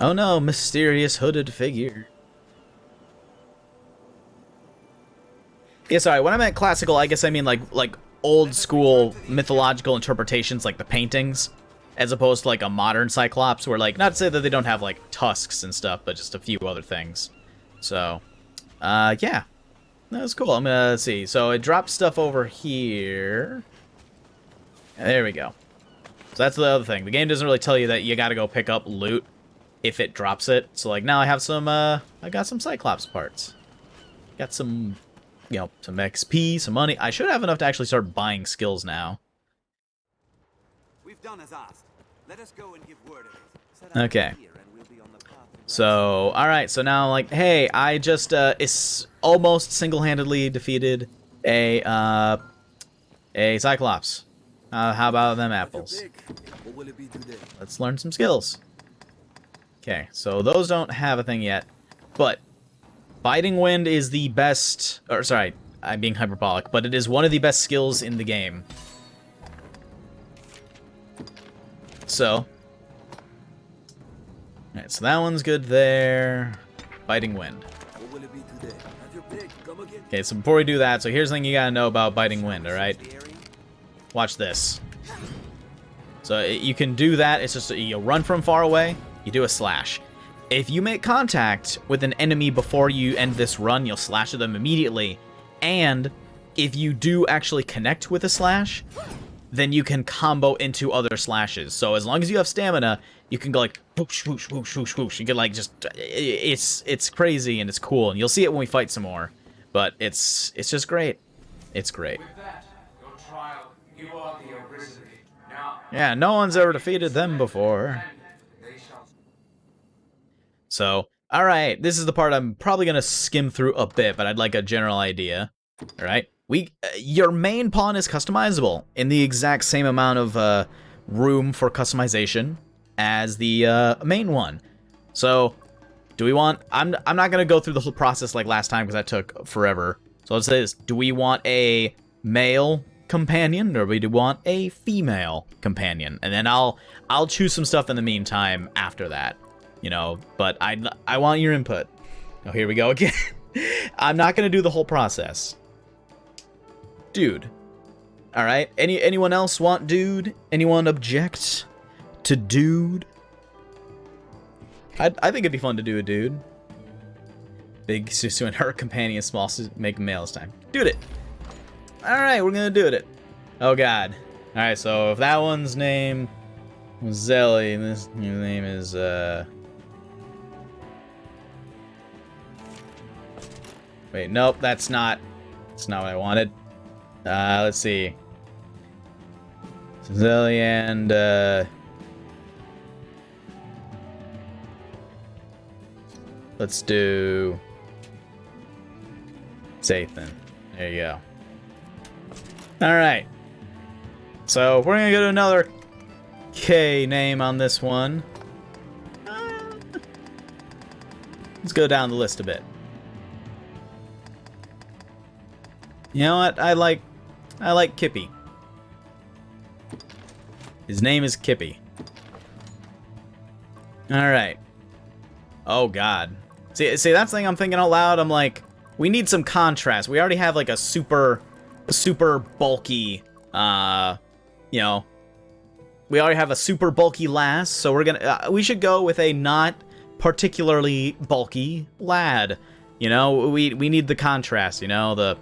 Oh no, mysterious hooded figure. Yeah, sorry, when I meant classical, I guess I mean like old school mythological interpretations like the paintings, as opposed to like a modern Cyclops where like, not to say that they don't have like tusks and stuff, but just a few other things. So, yeah, that was cool. I'm gonna see. So it drops stuff over here. There we go. So that's the other thing. The game doesn't really tell you that you gotta go pick up loot if it drops it. So like now I have some, I got some Cyclops parts. Got some, you know, some XP, some money. I should have enough to actually start buying skills now. We've done as asked. Let us go and give word of it. Okay. So, alright, so now, like, hey, I just, almost single-handedly defeated a Cyclops. How about them apples? Let's learn some skills. Okay, so those don't have a thing yet, but Biting Wind is the best, or sorry, I'm being hyperbolic, but it is one of the best skills in the game. So, alright, so that one's good there. Biting Wind. Okay, so before we do that, so here's the thing you gotta know about Biting Wind, alright? Watch this. So you can do that, it's just you run from far away, you do a slash. If you make contact with an enemy before you end this run, you'll slash at them immediately. And if you do actually connect with a slash, then you can combo into other slashes. So as long as you have stamina, you can go like whoosh, whoosh, whoosh, whoosh, whoosh. You can like just, it's crazy and it's cool. And you'll see it when we fight some more. But it's just great. It's great. With that, your trial, you are the arisen. Now, yeah, no one's ever defeated them before. So, alright, this is the part I'm probably going to skim through a bit, but I'd like a general idea. Alright, your main pawn is customizable in the exact same amount of room for customization as the main one. So, do we want... I'm not going to go through the whole process like last time because that took forever. So let's say this. Do we want a male companion or do we want a female companion? And then I'll choose some stuff in the meantime after that. You know, but I want your input. Oh, here we go again. I'm not going to do the whole process. Dude. All right. Anyone else want dude? Anyone object to dude? I think it'd be fun to do a dude. Big Susu and her companion, small Susu, make male this time. Dude it. All right, we're going to do it. Oh, God. All right, so if that one's name was Zelly, and this new name is, wait, nope, that's not what I wanted. Let's see. Zelly and let's do Zathan. There you go. Alright. So we're gonna go to another K name on this one. Let's go down the list a bit. You know what? I like Kippy. His name is Kippy. Alright. Oh god. See that's the thing I'm thinking out loud. I'm like, we need some contrast. We already have like a super bulky you know, we already have a super bulky lass, so we're gonna we should go with a not particularly bulky lad. You know, we need the contrast, you know, the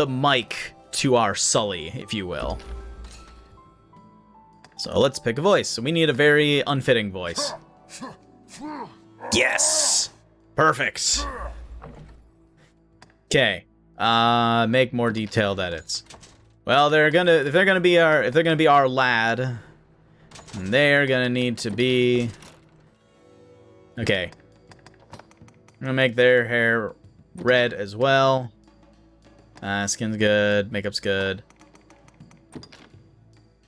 Mike to our Sully, if you will. So let's pick a voice. So we need a very unfitting voice. Yes! Perfect. Okay. Make more detailed edits. Well, if they're gonna be our lad, they're gonna need to be. Okay. I'm gonna make their hair red as well. Skin's good, makeup's good.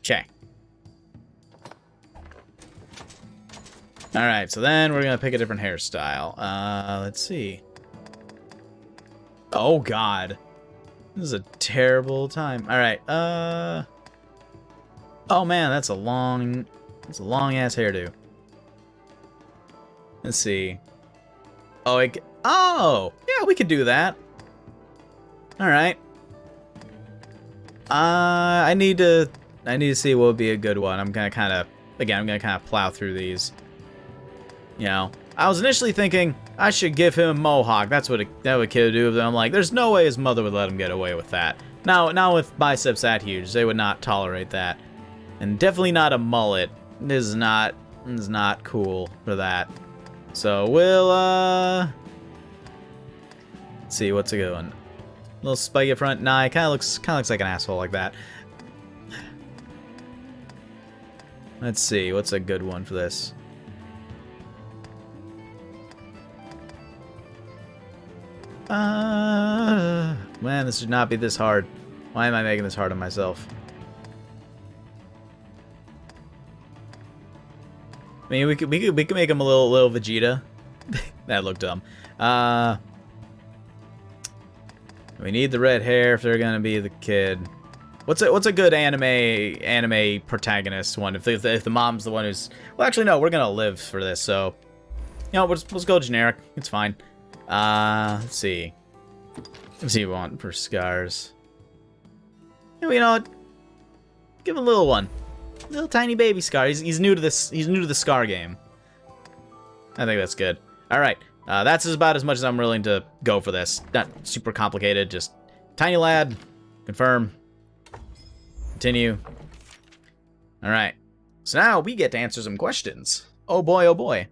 Okay. Alright, so then we're gonna pick a different hairstyle. Let's see. Oh god. This is a terrible time. Alright, oh man, that's a long ass hairdo. Let's see. Oh, yeah, we could do that. Alright. I need to see what would be a good one. I'm gonna kinda plow through these. You know, I was initially thinking I should give him a mohawk. That would kid do. But I'm like, there's no way his mother would let him get away with that. Now with biceps that huge, they would not tolerate that. And definitely not a mullet. This is not cool for that. So we'll let's see what's a good one. Little spiky front. Nah, it kind of looks like an asshole like that. Let's see what's a good one for this. Man, this should not be this hard. Why am I making this hard on myself? I mean, we could make him a little Vegeta. That looked dumb. We need the red hair if they're gonna be the kid. What's a good anime protagonist one? If the mom's the one who's, well, actually no, we're gonna live for this, so you know, let's go generic. It's fine. Let's see. Let's see what we want for scars. Yeah, you know what? Give him a little one. Little tiny baby Scar. He's new to this. He's new to the Scar game. I think that's good. All right. That's about as much as I'm willing to go for this. Not super complicated. Just tiny lad. Confirm. Continue. All right. So now we get to answer some questions. Oh boy, oh boy.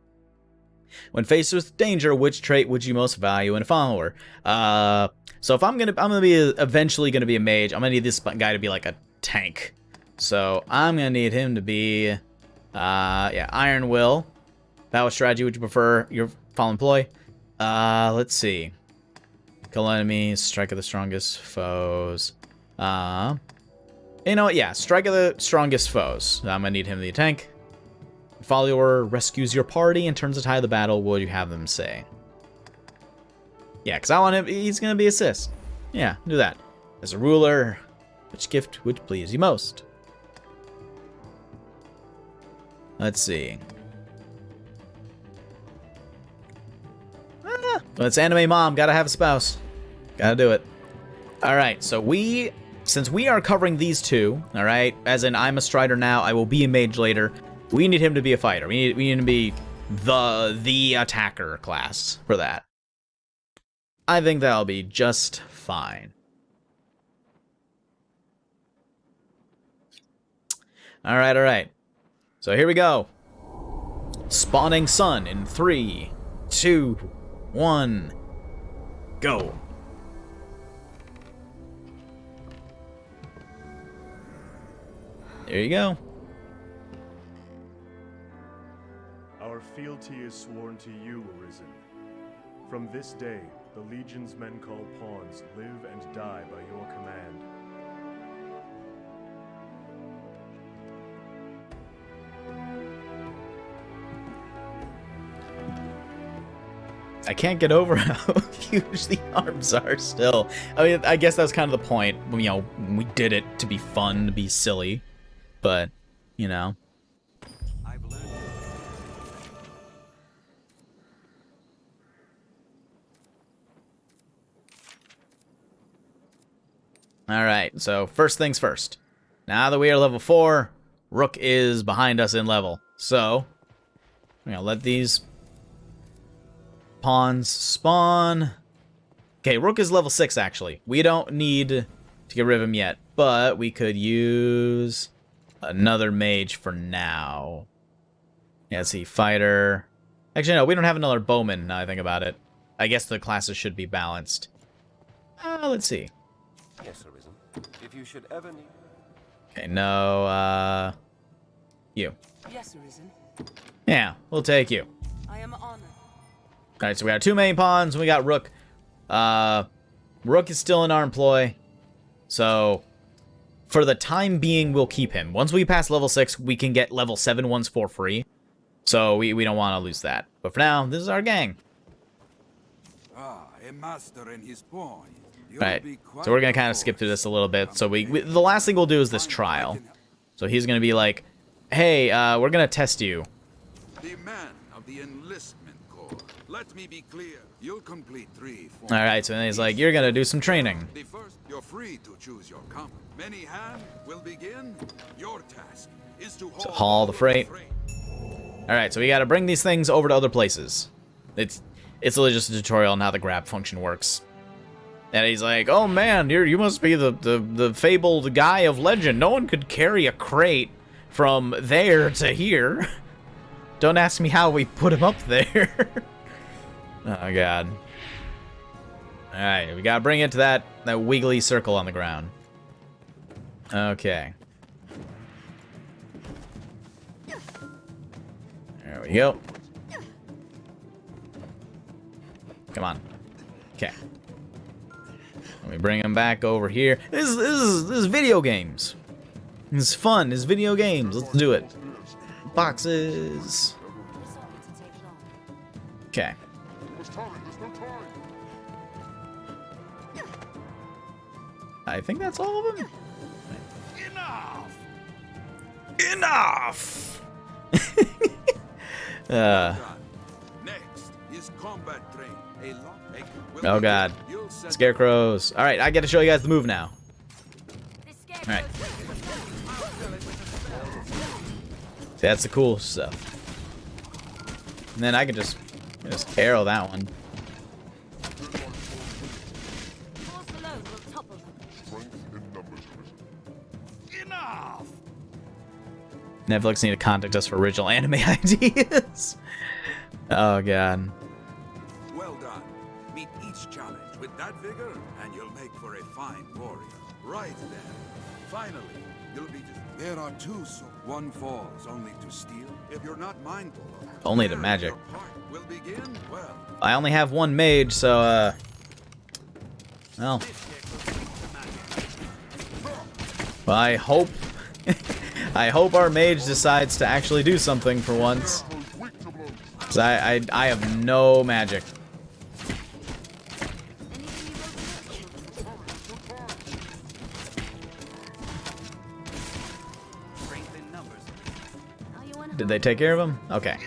When faced with danger, which trait would you most value in a follower? So if I'm eventually gonna be a mage, I'm gonna need this guy to be like a tank. So I'm gonna need him to be, Iron Will. Battle strategy would you prefer? Your follow employ. Let's see. Kill enemies, strike of the strongest foes. You know what? Yeah, strike of the strongest foes. I'm gonna need him to be a tank. Follower rescues your party and turns the tide of the battle. What would you have them say? Yeah, because I want him. He's gonna be assist. Yeah, do that. As a ruler, which gift would please you most? Let's see. Well, it's anime mom. Gotta have a spouse. Gotta do it. All right. So since we are covering these two, all right. As in, I'm a strider now. I will be a mage later. We need him to be a fighter. We need him to be the attacker class for that. I think that'll be just fine. All right. So here we go. Spawning sun in 3, 2, 1, go. There you go. Our fealty is sworn to you, Arisen. From this day, the Legion's men called pawns live and die by your command. I can't get over how huge the arms are still. I mean, I guess that's kind of the point. You know, we did it to be fun, to be silly. But, you know. Alright, so first things first. Now that we are level 4, Rook is behind us in level. So, I'm gonna let these pawns spawn. Okay, Rook is level 6 actually. We don't need to get rid of him yet, but we could use another mage for now. Yeah, let's see, fighter. Actually, no, we don't have another bowman now I think about it. I guess the classes should be balanced. Let's see. Yes, Arisen. If you should ever need... Okay, no, you. Yes, Arisen. Yeah, we'll take you. I am honored. Alright, so we got 2 main pawns, and we got Rook. Rook is still in our employ. So, for the time being, we'll keep him. Once we pass level 6, we can get level 7 ones for free. So, we don't want to lose that. But for now, this is our gang. A master and his pawn. Right, so we're going to kind of skip through this a little bit. So, the last thing we'll do is this trial. So, he's going to be like, hey, we're going to test you. The man of the enlistment corps. Let me be clear. You'll complete 3 forms. Alright, so then he's like, you're going to do some training. The first, you're free to choose your company. Many hands will begin. Your task is to haul the freight. Alright, so we got to bring these things over to other places. It's really just a tutorial on how the grab function works. And he's like, oh man, you must be the fabled guy of legend. No one could carry a crate from there to here. Don't ask me how we put him up there. Oh god. Alright, we gotta bring it to that wiggly circle on the ground. Okay. There we go. Come on. Okay. Let me bring him back over here. This is video games. This is fun. This is video games. Let's do it. Boxes. Okay. I think that's all of them. Enough! Next is combat train. Oh god. Scarecrows. Alright, I get to show you guys the move now. Alright. See, that's the cool stuff. And then I can just arrow that one. Netflix need to contact us for original anime ideas. Oh god. Well done. Meet each challenge with that vigor, and you'll make for a fine warrior. Right then. Finally, you'll be. There are 2, so one falls only to steal. If you're not mindful of only to magic. Will begin well. I only have 1 mage, so well. I hope I hope our mage decides to actually do something for once. 'Cause I have no magic. Did they take care of him? Okay.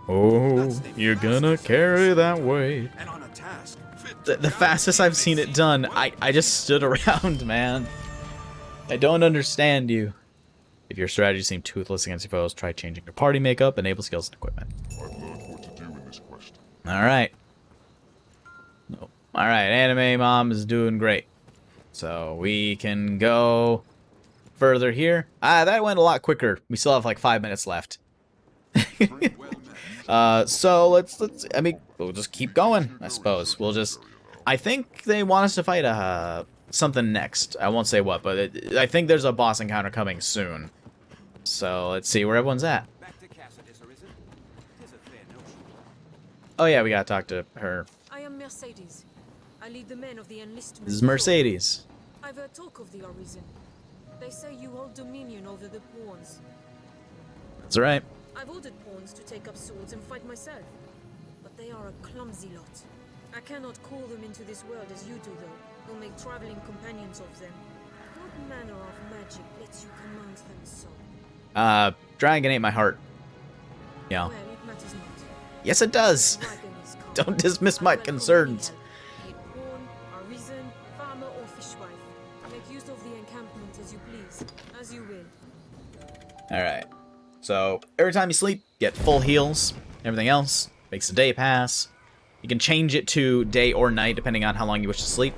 Oh, you're gonna carry that weight. The fastest I've seen it done, I just stood around, man. I don't understand you. If your strategy seems toothless against your foes, try changing your party makeup, enable skills and equipment. I've learned what to do in this quest. Alright. Oh, alright, Anime Mom is doing great. So we can go further here. That went a lot quicker. We still have like 5 minutes left. So let's I mean, we'll just keep going, I suppose. We'll just I think they want us to fight a something next. I won't say what, but I think there's a boss encounter coming soon. So let's see where everyone's at. Oh yeah, we gotta talk to her. I am Mercedes. I lead the men of the enlistment. This is Mercedes. I've heard talk of the Arisen. They say you hold dominion over the pawns. That's right. I've ordered pawns to take up swords and fight myself. But they are a clumsy lot. I cannot call them into this world as you do, though, nor make traveling companions of them. What manner of magic lets you command them so? Dragon ate my heart. Yeah. Well, it matters not. Yes, it does. Don't dismiss my concerns. Pawn, Arisen, farmer, or fishwife. Make use of the encampment as you please, as you will. Alright. So, every time you sleep, get full heals. Everything else makes the day pass. You can change it to day or night, depending on how long you wish to sleep.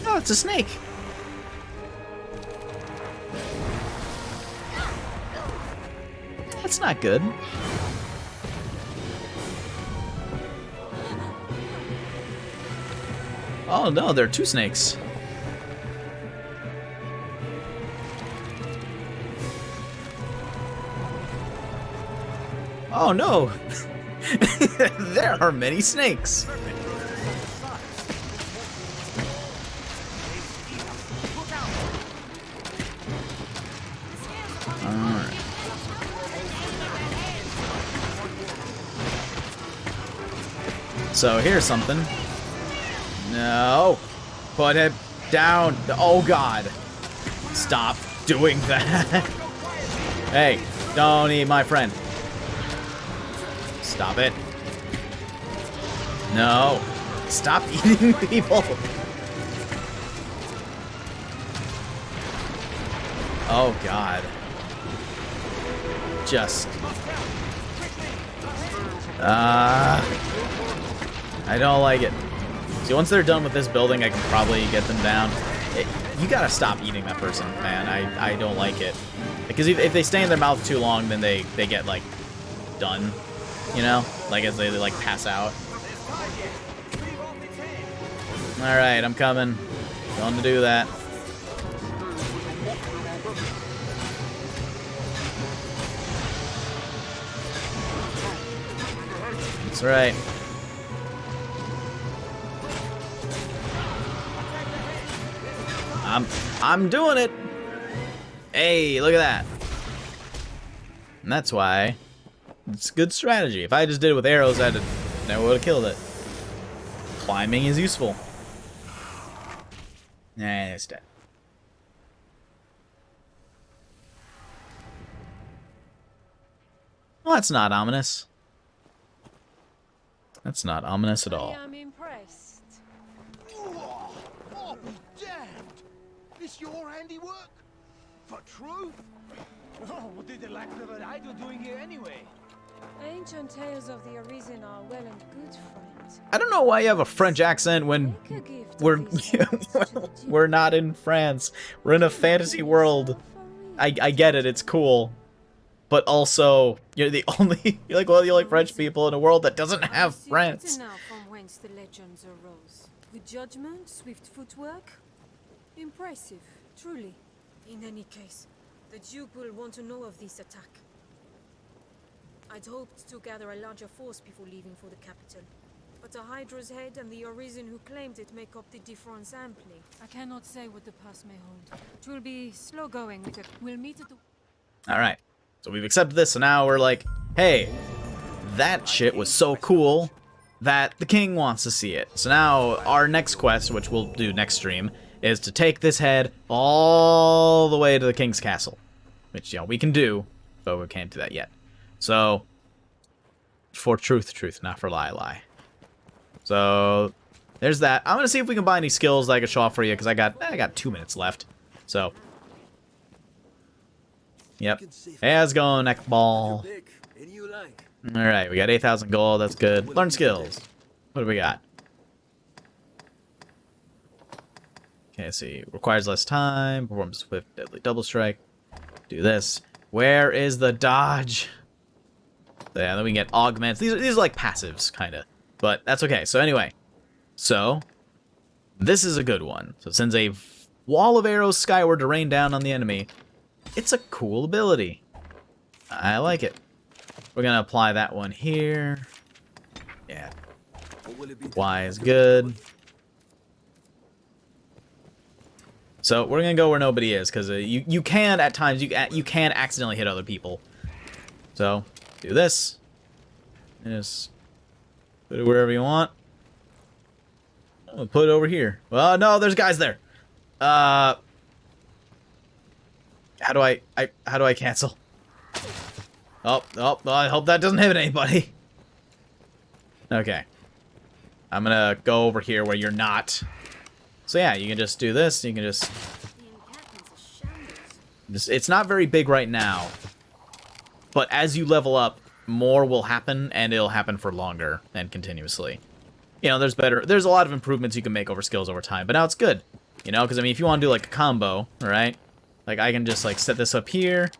Oh, it's a snake. That's not good. Oh no, there are two snakes. Oh no! There are many snakes. Alright. So here's something. No! Put it down! Oh god! Stop doing that! Hey, don't eat my friend. Stop it. No! Stop eating people! Oh god. Just... I don't like it. See, once they're done with this building, I can probably get them down. You gotta stop eating that person, man. I don't like it. Because if they stay in their mouth too long, then they get, like, done. You know? Like, as they like, pass out. Alright, I'm coming. Going to do that. That's right. I'm doing it. Hey, look at that. And that's why it's good strategy. If I just did it with arrows, I never would have killed it. Climbing is useful. Nah, it's dead. Well, that's not ominous. That's not ominous at all. I am impressed. Oh, be damned! This your handiwork? For true? Oh, what did the lack of an idol doing here anyway? Ancient tales of the Arisen are well and good, friends. I don't know why you have a French accent when we're not in France. We're in a fantasy world. I get it, it's cool. But also, you're like one of the only French people in a world that doesn't have France. Now from whence the legends arose. With judgment, swift footwork. Impressive, truly. In any case, the Duke will want to know of this attack. I'd hoped to gather a larger force before leaving for the capital. But the Hydra's head and the Arisen who claimed it make up the difference amply. I cannot say what the past may hold. It will be slow going with it. We'll meet at the... Alright. So we've accepted this, so now we're like, hey, that shit was so cool that the king wants to see it. So now our next quest, which we'll do next stream, is to take this head all the way to the king's castle. Which, you know, we can do, but we can't do that yet. So, for truth, not for lie. So, there's that. I'm gonna see if we can buy any skills that I can show off for you, because I got 2 minutes left. So, yep. Hey, how's it going, neckball? Alright, we got 8,000 gold, that's good. Learn skills. What do we got? Okay, let's see. Requires less time. Performs swift, deadly double strike. Do this. Where is the dodge? Yeah, then we get augments. These are like passives, kind of. But that's okay. So anyway. So, this is a good one. So it sends a wall of arrows skyward to rain down on the enemy. It's a cool ability. I like it. We're going to apply that one here. Yeah. Y is good. So we're going to go where nobody is, because you can, at times, you can accidentally hit other people. So, do this. And just put it wherever you want. I'll put it over here. Well, no, there's guys there. How do I cancel? Oh, I hope that doesn't hit anybody. Okay. I'm gonna go over here where you're not. So yeah, you can just do this. You can just it's not very big right now. But as you level up, more will happen, and it'll happen for longer and continuously. You know, there's a lot of improvements you can make over skills over time, but now it's good. You know, because I mean, if you want to do like a combo, right? Like I can just like set this up here,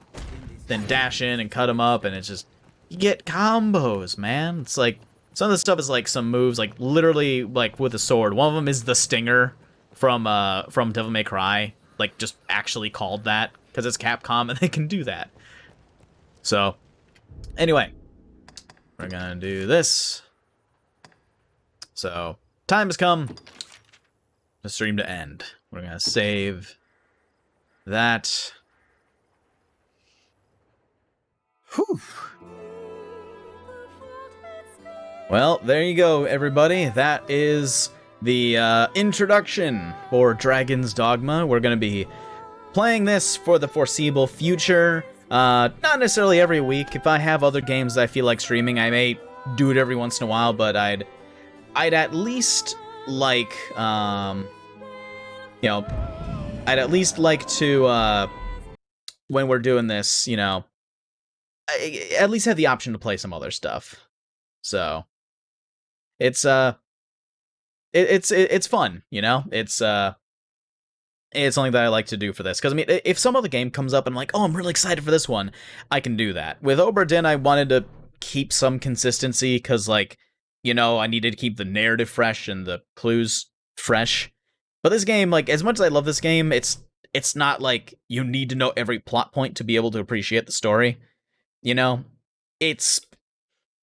then dash in and cut them up, and it's just, you get combos, man. It's like, some of the stuff is like some moves, like literally like with a sword. One of them is the Stinger from Devil May Cry, like just actually called that, because it's Capcom and they can do that. So, anyway, we're gonna do this. So, time has come for the stream to end. We're gonna save that. Whew. Well, there you go, everybody. That is the introduction for Dragon's Dogma. We're gonna be playing this for the foreseeable future. Not necessarily every week. If I have other games that I feel like streaming, I may do it every once in a while, but I'd at least like, you know, I'd at least like to, when we're doing this, you know, at least have the option to play some other stuff. So, it's fun, you know? It's something that I like to do for this. Because, I mean, if some other game comes up and I'm like, oh, I'm really excited for this one, I can do that. With Obra Dinn, I wanted to keep some consistency, because, like, you know, I needed to keep the narrative fresh and the clues fresh. But this game, like, as much as I love this game, it's not like you need to know every plot point to be able to appreciate the story. You know? It's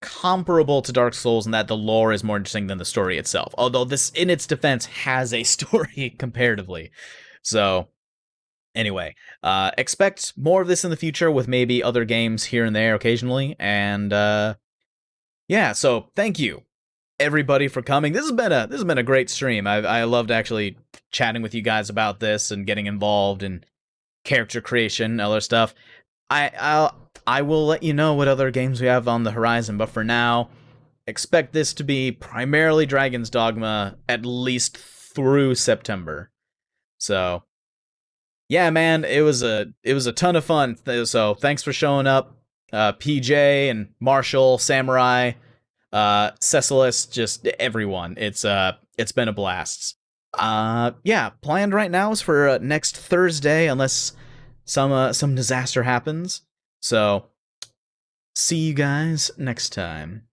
comparable to Dark Souls in that the lore is more interesting than the story itself. Although this, in its defense, has a story comparatively. So, anyway, expect more of this in the future with maybe other games here and there occasionally. And, yeah, so thank you, everybody, for coming. This has been a great stream. I loved actually chatting with you guys about this and getting involved in character creation and other stuff. I will let you know what other games we have on the horizon, but for now, expect this to be primarily Dragon's Dogma at least through September. So, yeah, man, it was a ton of fun. So thanks for showing up, PJ and Marshall, Samurai, Cecilis, just everyone. It's been a blast. Yeah, planned right now is for next Thursday, unless some disaster happens. So, see you guys next time.